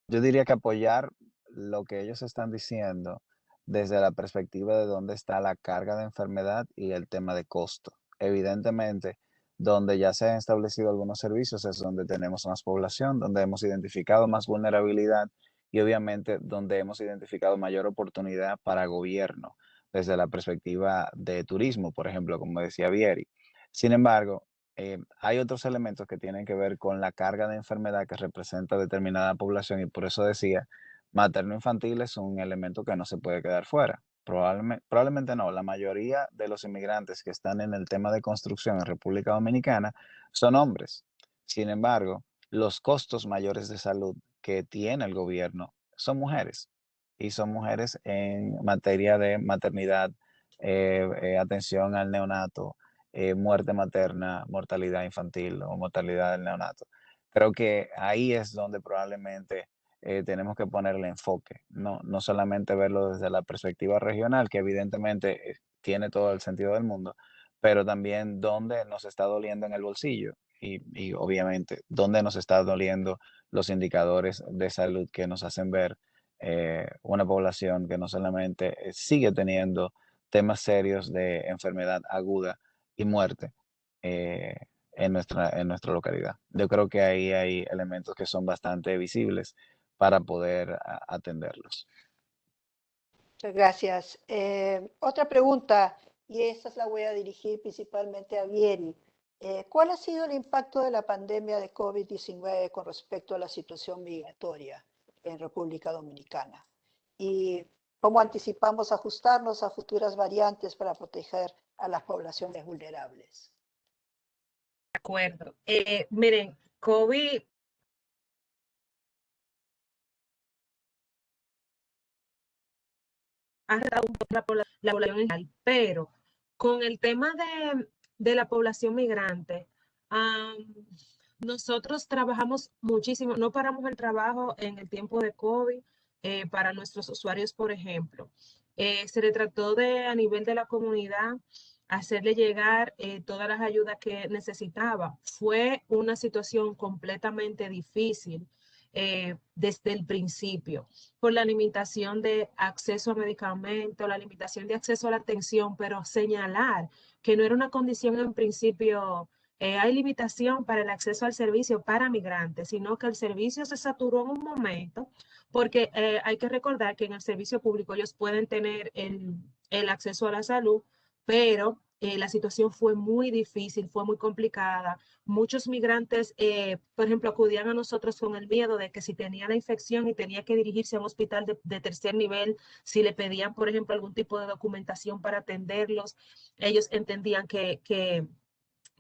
yo diría que apoyar lo que ellos están diciendo desde la perspectiva de dónde está la carga de enfermedad y el tema de costo. Evidentemente, donde ya se han establecido algunos servicios es donde tenemos más población, donde hemos identificado más vulnerabilidad y obviamente donde hemos identificado mayor oportunidad para gobierno, desde la perspectiva de turismo, por ejemplo, como decía Vieri. Sin embargo, hay otros elementos que tienen que ver con la carga de enfermedad que representa determinada población y por eso decía, materno-infantil es un elemento que no se puede quedar fuera. Probablemente no, la mayoría de los inmigrantes que están en el tema de construcción en República Dominicana son hombres. Sin embargo, los costos mayores de salud que tiene el gobierno son mujeres y son mujeres en materia de maternidad, atención al neonato, muerte materna, mortalidad infantil o mortalidad del neonato. Creo que ahí es donde probablemente tenemos que ponerle enfoque, no solamente verlo desde la perspectiva regional, que evidentemente tiene todo el sentido del mundo, pero también dónde nos está doliendo en el bolsillo y obviamente dónde nos está doliendo los indicadores de salud que nos hacen ver una población que no solamente sigue teniendo temas serios de enfermedad aguda y muerte eh, en nuestra localidad. Yo creo que ahí hay elementos que son bastante visibles para poder atenderlos. Muchas gracias. Otra pregunta, y esta la voy a dirigir principalmente a Vieri. ¿Cuál ha sido el impacto de la pandemia de COVID-19 con respecto a la situación migratoria en República Dominicana? ¿Y cómo anticipamos ajustarnos a futuras variantes para proteger a las poblaciones vulnerables? De acuerdo. Miren, COVID ha retado un poco la población en general, pero con el tema de la población migrante, nosotros trabajamos muchísimo, no paramos el trabajo en el tiempo de COVID para nuestros usuarios, por ejemplo. Se le trató de, a nivel de la comunidad, hacerle llegar todas las ayudas que necesitaba. Fue una situación completamente difícil desde el principio, por la limitación de acceso a medicamentos, la limitación de acceso a la atención, pero señalar que no era una condición en principio, hay limitación para el acceso al servicio para migrantes, sino que el servicio se saturó en un momento, porque hay que recordar que en el servicio público ellos pueden tener el acceso a la salud, pero la situación fue muy difícil, fue muy complicada. Muchos migrantes, por ejemplo, acudían a nosotros con el miedo de que si tenía la infección y tenía que dirigirse a un hospital de tercer nivel, si le pedían, por ejemplo, algún tipo de documentación para atenderlos, ellos entendían que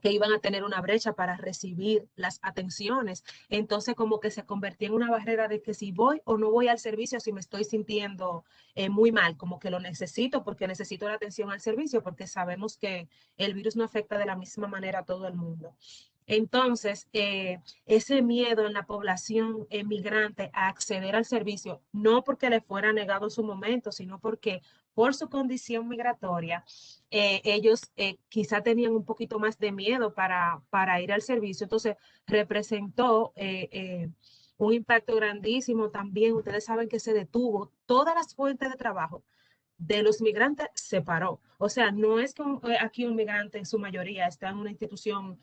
iban a tener una brecha para recibir las atenciones. Entonces, como que se convertía en una barrera de que si voy o no voy al servicio, si me estoy sintiendo muy mal, como que lo necesito porque necesito la atención al servicio, porque sabemos que el virus no afecta de la misma manera a todo el mundo. Entonces, ese miedo en la población migrante a acceder al servicio, no porque le fuera negado en su momento, sino porque por su condición migratoria, ellos quizá tenían un poquito más de miedo para ir al servicio. Entonces, representó un impacto grandísimo también. Ustedes saben que se detuvo todas las fuentes de trabajo de los migrantes se paró. O sea, no es que aquí un migrante en su mayoría está en una institución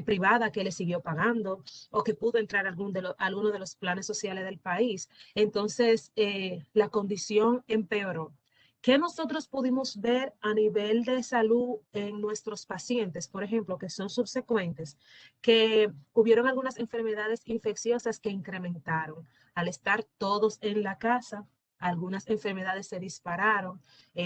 privada que le siguió pagando o que pudo entrar a alguno de los planes sociales del país. Entonces, la condición empeoró. ¿Qué nosotros pudimos ver a nivel de salud en nuestros pacientes, por ejemplo, que son subsecuentes? Que hubieron algunas enfermedades infecciosas que incrementaron al estar todos en la casa. Algunas enfermedades se dispararon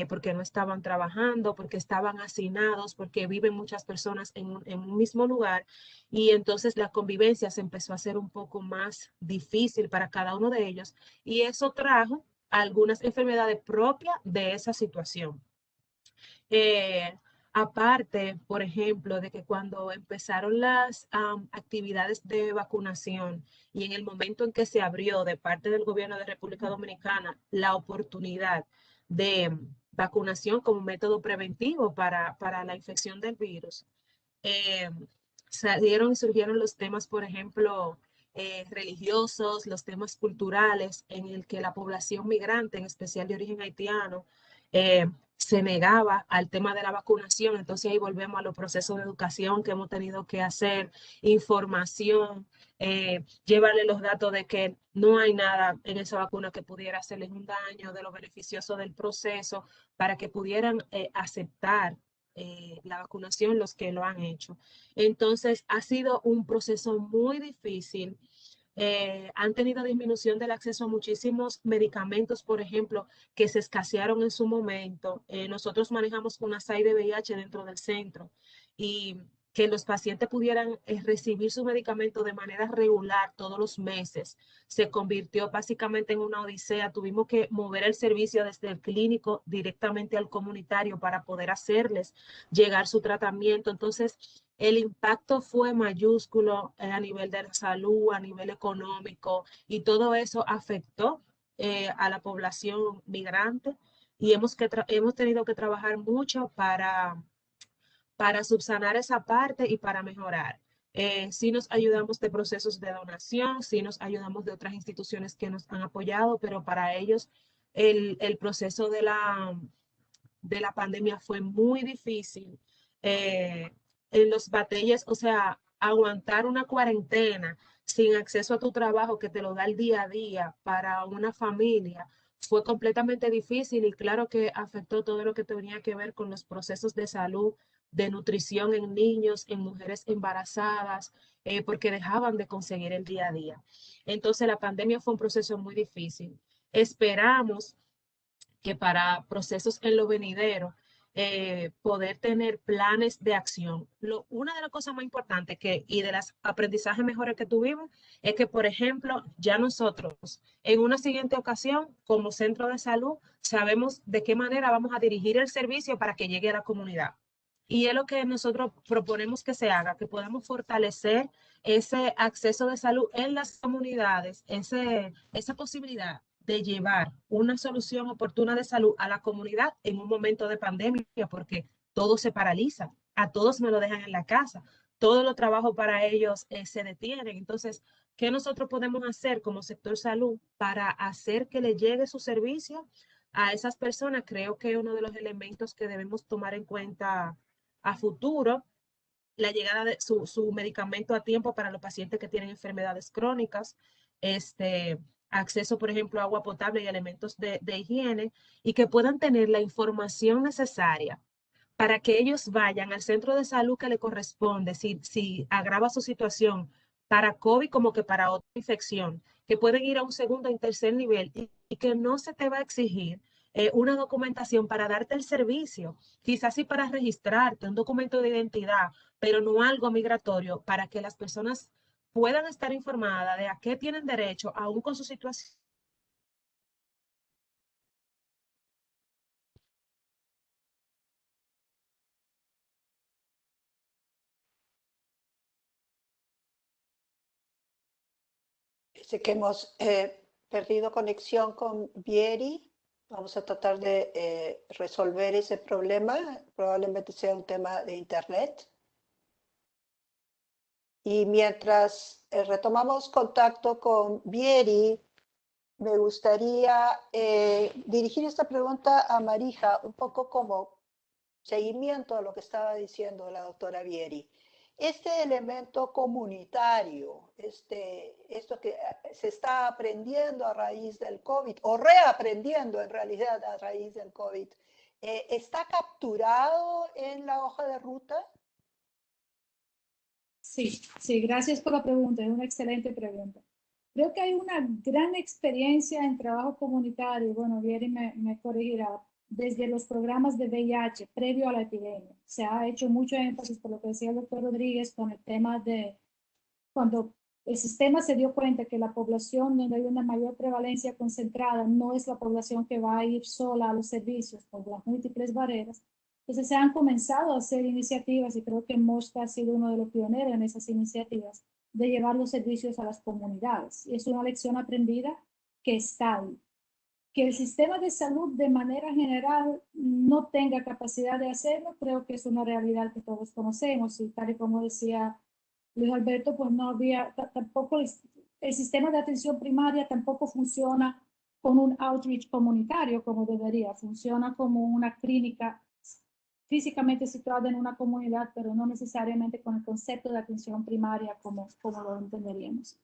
porque no estaban trabajando, porque estaban hacinados, porque viven muchas personas en un mismo lugar y entonces la convivencia se empezó a hacer un poco más difícil para cada uno de ellos y eso trajo algunas enfermedades propias de esa situación. Eh, Aparte, por ejemplo, de que cuando empezaron las actividades de vacunación y en el momento en que se abrió de parte del gobierno de República Dominicana la oportunidad de vacunación como método preventivo para la infección del virus, eh, salieron y surgieron los temas, por ejemplo, religiosos, los temas culturales, en el que la población migrante, en especial de origen haitiano, se negaba al tema de la vacunación. Entonces ahí volvemos a los procesos de educación que hemos tenido que hacer, información, llevarle los datos de que no hay nada en esa vacuna que pudiera hacerles un daño, de lo beneficioso del proceso, para que pudieran aceptar la vacunación los que lo han hecho. Entonces ha sido un proceso muy difícil. Han tenido disminución del acceso a muchísimos medicamentos, por ejemplo, que se escasearon en su momento. Nosotros manejamos una SAI de VIH dentro del centro y que los pacientes pudieran recibir su medicamento de manera regular todos los meses, se convirtió básicamente en una odisea. Tuvimos que mover el servicio desde el clínico directamente al comunitario para poder hacerles llegar su tratamiento. Entonces, el impacto fue mayúsculo a nivel de la salud, a nivel económico, y todo eso afectó a la población migrante y hemos tenido que trabajar mucho para subsanar esa parte y para mejorar. Sí nos ayudamos de procesos de donación, sí nos ayudamos de otras instituciones que nos han apoyado, pero para ellos el proceso de la pandemia fue muy difícil. En los batalles, o sea, aguantar una cuarentena sin acceso a tu trabajo que te lo da el día a día para una familia fue completamente difícil y claro que afectó todo lo que tenía que ver con los procesos de salud, de nutrición en niños, en mujeres embarazadas, porque dejaban de conseguir el día a día. Entonces la pandemia fue un proceso muy difícil. Esperamos que para procesos en lo venidero, poder tener planes de acción. Una de las cosas más importantes y de los aprendizajes mejores que tuvimos es que, por ejemplo, ya nosotros en una siguiente ocasión, como centro de salud, sabemos de qué manera vamos a dirigir el servicio para que llegue a la comunidad. Y es lo que nosotros proponemos que se haga, que podamos fortalecer ese acceso de salud en las comunidades, esa posibilidad de llevar una solución oportuna de salud a la comunidad en un momento de pandemia, porque todo se paraliza, a todos me lo dejan en la casa, todo los trabajos para ellos se detienen. Entonces, ¿qué nosotros podemos hacer como sector salud para hacer que le llegue su servicio a esas personas? Creo que uno de los elementos que debemos tomar en cuenta a futuro, la llegada de su medicamento a tiempo para los pacientes que tienen enfermedades crónicas, acceso, por ejemplo, a agua potable y elementos de higiene, y que puedan tener la información necesaria para que ellos vayan al centro de salud que le corresponde, si agrava su situación para COVID como que para otra infección, que pueden ir a un segundo y tercer nivel y que no se te va a exigir una documentación para darte el servicio, quizás sí para registrarte, un documento de identidad, pero no algo migratorio, para que las personas puedan estar informadas de a qué tienen derecho, aún con su situación. Sé que hemos perdido conexión con Vieri. Vamos a tratar de resolver ese problema. Probablemente sea un tema de Internet. Y mientras retomamos contacto con Vieri, me gustaría dirigir esta pregunta a Marija, un poco como seguimiento a lo que estaba diciendo la doctora Vieri. Este elemento comunitario, esto que se está aprendiendo a raíz del COVID, o reaprendiendo en realidad a raíz del COVID, ¿está capturado en la hoja de ruta? Sí, sí, gracias por la pregunta, es una excelente pregunta. Creo que hay una gran experiencia en trabajo comunitario, bueno, Vieri me corregirá, desde los programas de VIH previo a la epidemia. Se ha hecho mucho énfasis, por lo que decía el doctor Rodríguez, con el tema de cuando el sistema se dio cuenta que la población donde hay una mayor prevalencia concentrada no es la población que va a ir sola a los servicios por las múltiples barreras. Entonces se han comenzado a hacer iniciativas y creo que Mosca ha sido uno de los pioneros en esas iniciativas de llevar los servicios a las comunidades. Y es una lección aprendida que está ahí. Que el sistema de salud de manera general no tenga capacidad de hacerlo, creo que es una realidad que todos conocemos y tal y como decía Luis Alberto, pues no había, tampoco el sistema de atención primaria tampoco funciona con un outreach comunitario como debería. Funciona como una clínica físicamente situada en una comunidad, pero no necesariamente con el concepto de atención primaria como lo entenderíamos.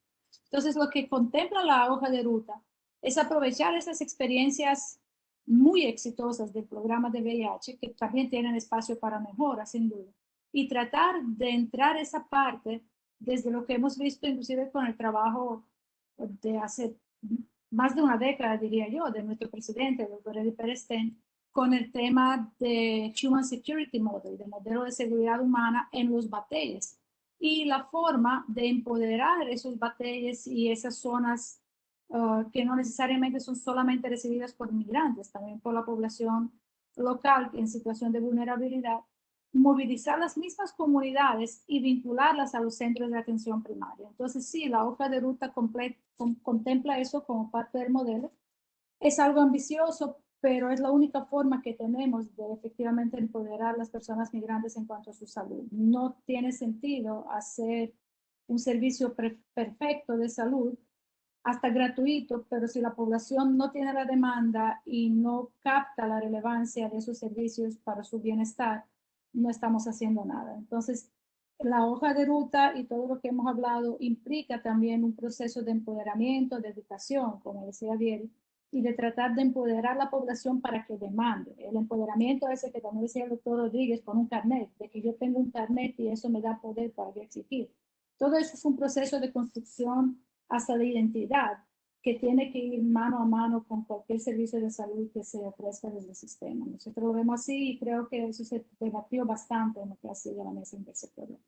Entonces, lo que contempla la hoja de ruta es aprovechar esas experiencias muy exitosas del programa de VIH, que también tienen espacio para mejora, sin duda, y tratar de entrar esa parte desde lo que hemos visto inclusive con el trabajo de hace más de una década, diría yo, de nuestro presidente, el doctor Eddie Perestén, con el tema de Human Security Model, de modelo de seguridad humana en los batalles, y la forma de empoderar esos batalles y esas zonas que no necesariamente son solamente recibidas por inmigrantes, también por la población local en situación de vulnerabilidad, movilizar las mismas comunidades y vincularlas a los centros de atención primaria. Entonces, sí, la hoja de ruta contempla eso como parte del modelo. Es algo ambicioso, pero es la única forma que tenemos de efectivamente empoderar a las personas migrantes en cuanto a su salud. No tiene sentido hacer un servicio perfecto de salud, hasta gratuito, pero si la población no tiene la demanda y no capta la relevancia de esos servicios para su bienestar, no estamos haciendo nada. Entonces, la hoja de ruta y todo lo que hemos hablado implica también un proceso de empoderamiento, de educación, como decía Vieri, y de tratar de empoderar a la población para que demande. El empoderamiento ese que también decía el doctor Rodríguez con un carnet, de que yo tengo un carnet y eso me da poder para yo exigir. Todo eso es un proceso de construcción hasta de identidad que tiene que ir mano a mano con cualquier servicio de salud que se ofrezca desde el sistema. Nosotros lo vemos así y creo que eso se debatió bastante en lo que ha sido la mesa intersectorial.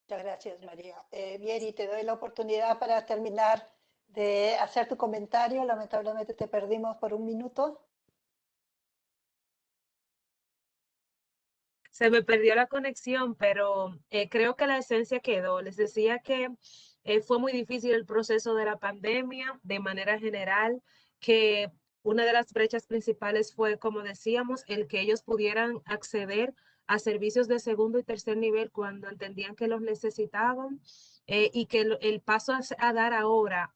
Muchas gracias, María. Vieri, te doy la oportunidad para terminar de hacer tu comentario. Lamentablemente te perdimos por un minuto. Se me perdió la conexión, pero creo que la esencia quedó. Les decía que fue muy difícil el proceso de la pandemia de manera general, que una de las brechas principales fue, como decíamos, el que ellos pudieran acceder a servicios de segundo y tercer nivel cuando entendían que los necesitaban. Y que el paso a dar ahora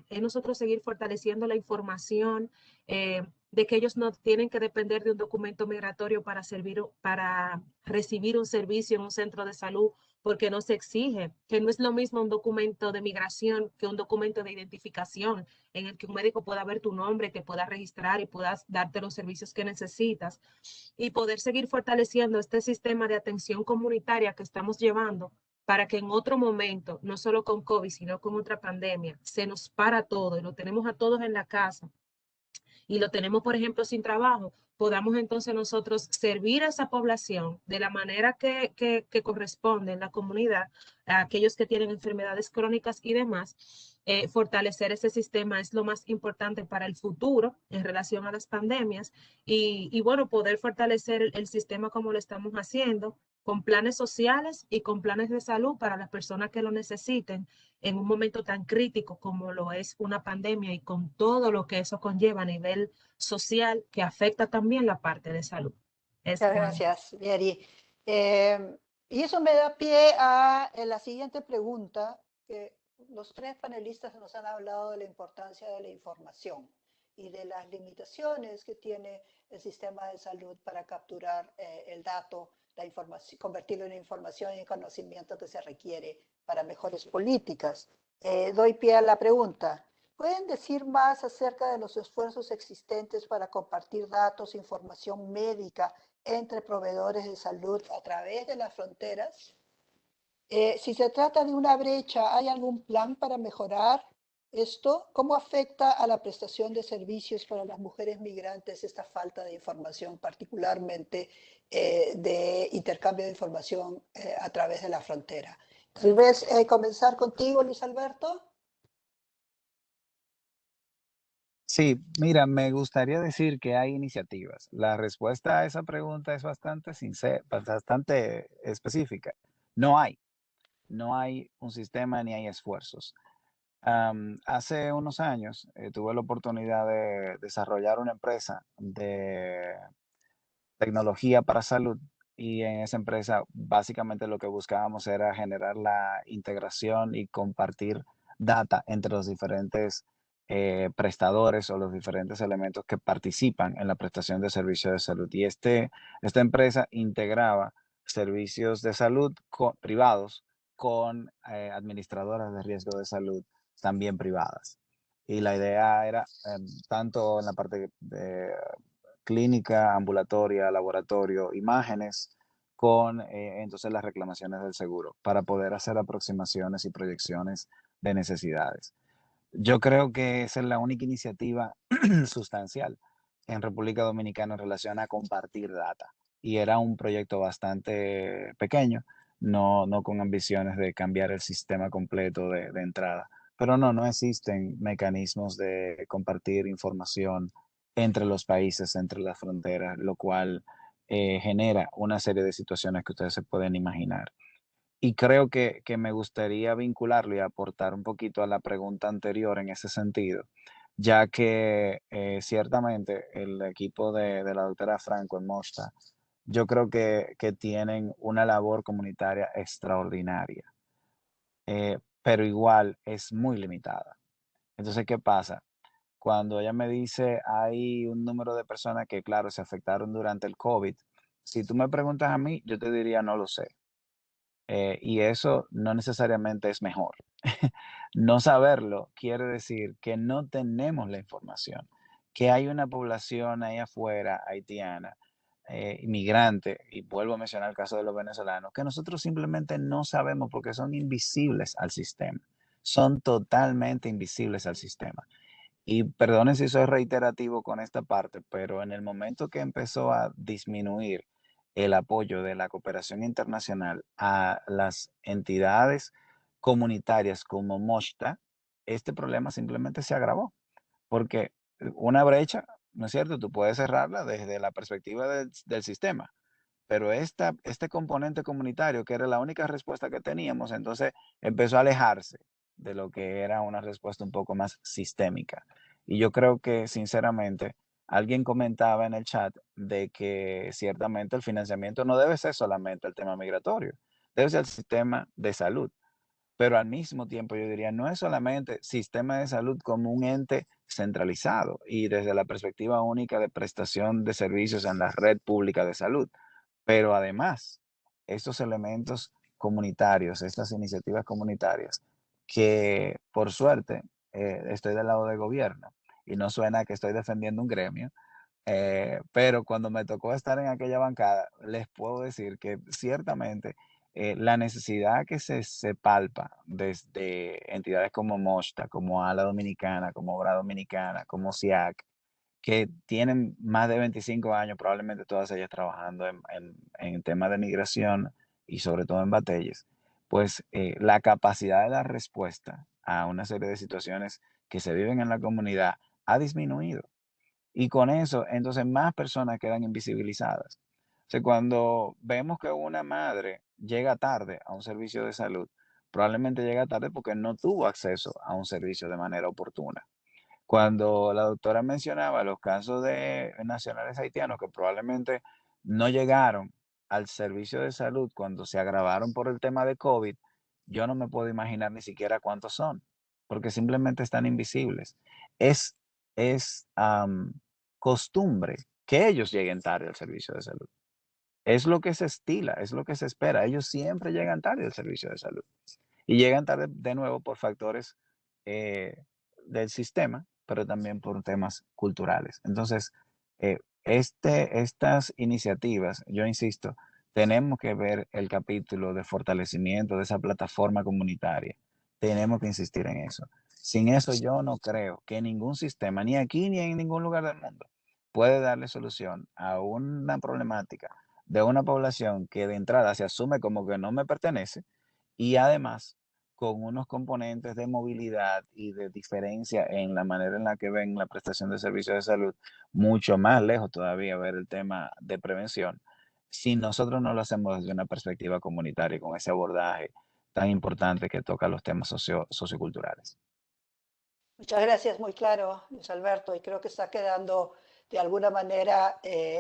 es nosotros seguir fortaleciendo la información, de que ellos no tienen que depender de un documento migratorio para recibir un servicio en un centro de salud, porque no se exige, que no es lo mismo un documento de migración que un documento de identificación en el que un médico pueda ver tu nombre, te pueda registrar y puedas darte los servicios que necesitas, y poder seguir fortaleciendo este sistema de atención comunitaria que estamos llevando para que en otro momento, no solo con COVID, sino con otra pandemia, se nos para todo y lo tenemos a todos en la casa y lo tenemos, por ejemplo, sin trabajo, podamos entonces nosotros servir a esa población de la manera que corresponde en la comunidad, a aquellos que tienen enfermedades crónicas y demás. Fortalecer ese sistema es lo más importante para el futuro en relación a las pandemias y bueno, poder fortalecer el sistema como lo estamos haciendo, con planes sociales y con planes de salud para las personas que lo necesiten en un momento tan crítico como lo es una pandemia y con todo lo que eso conlleva a nivel social que afecta también la parte de salud. Muchas gracias, Vieri. Y eso me da pie a la siguiente pregunta, que los tres panelistas nos han hablado de la importancia de la información y de las limitaciones que tiene el sistema de salud para capturar el dato, la información, convertirlo en información y conocimiento que se requiere para mejores políticas. Doy pie a la pregunta. ¿Pueden decir más acerca de los esfuerzos existentes para compartir datos, información médica entre proveedores de salud a través de las fronteras? Si se trata de una brecha, ¿hay algún plan para mejorar esto? ¿Cómo afecta a la prestación de servicios para las mujeres migrantes esta falta de información, particularmente de intercambio de información a través de la frontera? Tal vez comenzar contigo, Luis Alberto. Sí, mira, me gustaría decir que hay iniciativas. La respuesta a esa pregunta es bastante sincera, bastante específica. No hay, no hay un sistema ni hay esfuerzos. Hace unos años tuve la oportunidad de desarrollar una empresa de tecnología para salud y en esa empresa básicamente lo que buscábamos era generar la integración y compartir data entre los diferentes prestadores o los diferentes elementos que participan en la prestación de servicios de salud. Y esta empresa integraba servicios de salud privados con administradoras de riesgo de salud también privadas. Y la idea era, tanto en la parte de clínica, ambulatoria, laboratorio, imágenes, con entonces las reclamaciones del seguro, para poder hacer aproximaciones y proyecciones de necesidades. Yo creo que esa es la única iniciativa sustancial en República Dominicana en relación a compartir data. Y era un proyecto bastante pequeño, no con ambiciones de cambiar el sistema completo de entrada. Pero no existen mecanismos de compartir información entre los países, entre las fronteras, lo cual genera una serie de situaciones que ustedes se pueden imaginar. Y creo que me gustaría vincularlo y aportar un poquito a la pregunta anterior en ese sentido, ya que ciertamente el equipo de la doctora Franco en Mosta, yo creo que tienen una labor comunitaria extraordinaria, pero igual es muy limitada. Entonces, ¿qué pasa? Cuando ella me dice hay un número de personas que, claro, se afectaron durante el COVID, si tú me preguntas a mí, yo te diría no lo sé. Y eso no necesariamente es mejor. No saberlo quiere decir que no tenemos la información, que hay una población ahí afuera, haitiana, inmigrante, y vuelvo a mencionar el caso de los venezolanos, que nosotros simplemente no sabemos porque son invisibles al sistema, son totalmente invisibles al sistema. Y perdonen si soy reiterativo con esta parte, pero en el momento que empezó a disminuir el apoyo de la cooperación internacional a las entidades comunitarias como Moshta, este problema simplemente se agravó, porque una brecha, ¿no es cierto? Tú puedes cerrarla desde la perspectiva del sistema, pero este componente comunitario, que era la única respuesta que teníamos, entonces empezó a alejarse de lo que era una respuesta un poco más sistémica. Y yo creo que, sinceramente, alguien comentaba en el chat de que ciertamente el financiamiento no debe ser solamente el tema migratorio, debe ser el sistema de salud. Pero al mismo tiempo yo diría, no es solamente sistema de salud como un ente centralizado y desde la perspectiva única de prestación de servicios en la red pública de salud, pero además, estos elementos comunitarios, estas iniciativas comunitarias, que por suerte estoy del lado del gobierno y no suena que estoy defendiendo un gremio, pero cuando me tocó estar en aquella bancada, les puedo decir que ciertamente la necesidad que se palpa desde entidades como Moshta, como ALA Dominicana, como Obra Dominicana, como SIAC, que tienen más de 25 años, probablemente todas ellas trabajando en temas de migración y sobre todo en batallas, pues la capacidad de dar respuesta a una serie de situaciones que se viven en la comunidad ha disminuido. Y con eso, entonces más personas quedan invisibilizadas. O sea, cuando vemos que una madre llega tarde a un servicio de salud, probablemente llega tarde porque no tuvo acceso a un servicio de manera oportuna. Cuando la doctora mencionaba los casos de nacionales haitianos que probablemente no llegaron al servicio de salud cuando se agravaron por el tema de COVID, yo no me puedo imaginar ni siquiera cuántos son, porque simplemente están invisibles. Es, es costumbre que ellos lleguen tarde al servicio de salud. Es lo que se estila, es lo que se espera. Ellos siempre llegan tarde al servicio de salud. Y llegan tarde de nuevo por factores eh, del sistema, pero también por temas culturales. Entonces, estas iniciativas, yo insisto, tenemos que ver el capítulo de fortalecimiento de esa plataforma comunitaria. Tenemos que insistir en eso. Sin eso, yo no creo que ningún sistema, ni aquí ni en ningún lugar del mundo, puede darle solución a una problemática de una población que de entrada se asume como que no me pertenece y además con unos componentes de movilidad y de diferencia en la manera en la que ven la prestación de servicios de salud, mucho más lejos todavía ver el tema de prevención, si nosotros no lo hacemos desde una perspectiva comunitaria, con ese abordaje tan importante que toca los temas socioculturales. Muchas gracias, muy claro, Luis Alberto, y creo que está quedando de alguna manera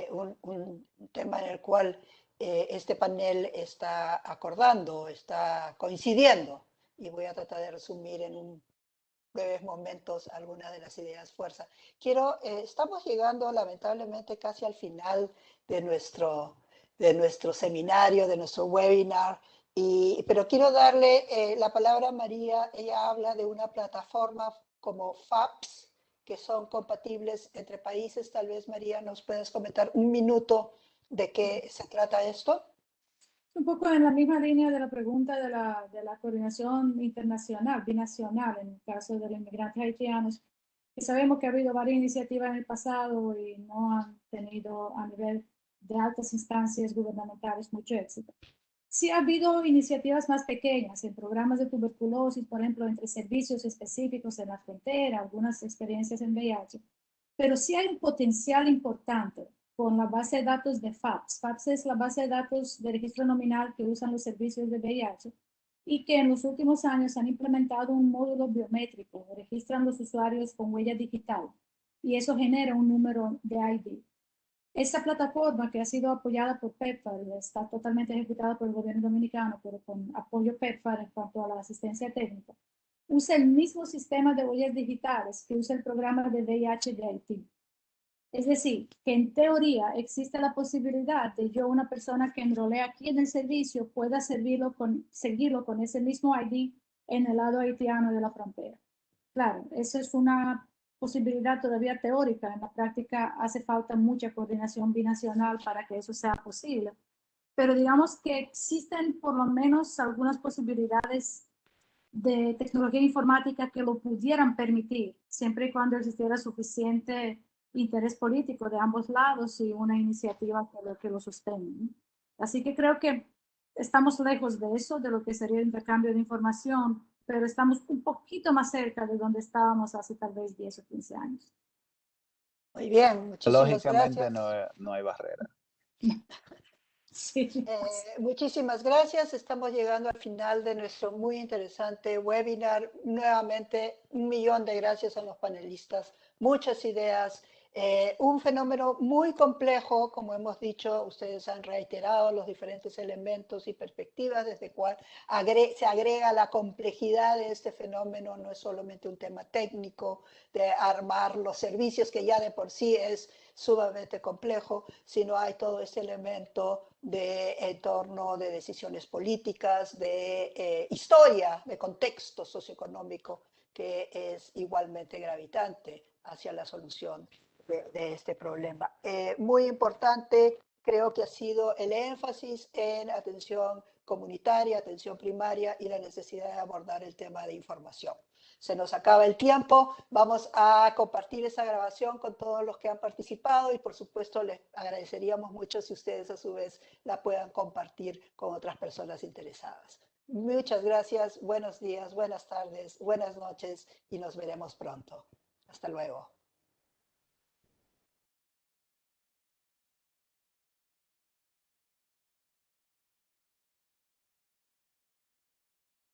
un tema en el cual este panel está acordando, está coincidiendo, y voy a tratar de resumir en un breves momentos algunas de las ideas fuerza. Estamos llegando lamentablemente casi al final de nuestro seminario, de nuestro webinar, pero quiero darle la palabra a María. Ella habla de una plataforma como FAPS, que son compatibles entre países. Tal vez, María, nos puedes comentar un minuto de qué se trata esto. Un poco en la misma línea de la pregunta de la coordinación internacional, binacional, en el caso de los inmigrantes haitianos, que sabemos que ha habido varias iniciativas en el pasado y no han tenido a nivel de altas instancias gubernamentales mucho éxito. Sí ha habido iniciativas más pequeñas en programas de tuberculosis, por ejemplo, entre servicios específicos en la frontera, algunas experiencias en VIH, pero sí hay un potencial importante con la base de datos de FAPS. FAPS es la base de datos de registro nominal que usan los servicios de VIH y que en los últimos años han implementado un módulo biométrico, registran los usuarios con huella digital y eso genera un número de ID. Esta plataforma que ha sido apoyada por PEPFAR y está totalmente ejecutada por el gobierno dominicano, pero con apoyo PEPFAR en cuanto a la asistencia técnica, usa el mismo sistema de huellas digitales que usa el programa de VIH de Haití. Es decir, que en teoría existe la posibilidad de yo, una persona que enrolé aquí en el servicio, pueda seguirlo con ese mismo ID en el lado haitiano de la frontera. Claro, eso es una posibilidad todavía teórica. En la práctica hace falta mucha coordinación binacional para que eso sea posible. Pero digamos que existen por lo menos algunas posibilidades de tecnología informática que lo pudieran permitir, siempre y cuando existiera suficiente interés político de ambos lados y una iniciativa que lo sostenga. Así que creo que estamos lejos de eso, de lo que sería el intercambio de información, pero estamos un poquito más cerca de donde estábamos hace tal vez 10 o 15 años. Muy bien, muchísimas Lógicamente gracias. no hay barrera. Sí. Muchísimas gracias. Estamos llegando al final de nuestro muy interesante webinar. Nuevamente, 1.000.000 de gracias a los panelistas. Muchas ideas. Un fenómeno muy complejo, como hemos dicho, ustedes han reiterado los diferentes elementos y perspectivas desde cual se agrega la complejidad de este fenómeno. No es solamente un tema técnico de armar los servicios, que ya de por sí es sumamente complejo, sino hay todo este elemento de entorno de decisiones políticas, de historia, de contexto socioeconómico, que es igualmente gravitante hacia la solución de este problema. Muy importante, creo que ha sido el énfasis en atención comunitaria, atención primaria y la necesidad de abordar el tema de información. Se nos acaba el tiempo, vamos a compartir esa grabación con todos los que han participado y por supuesto les agradeceríamos mucho si ustedes a su vez la puedan compartir con otras personas interesadas. Muchas gracias, buenos días, buenas tardes, buenas noches y nos veremos pronto. Hasta luego.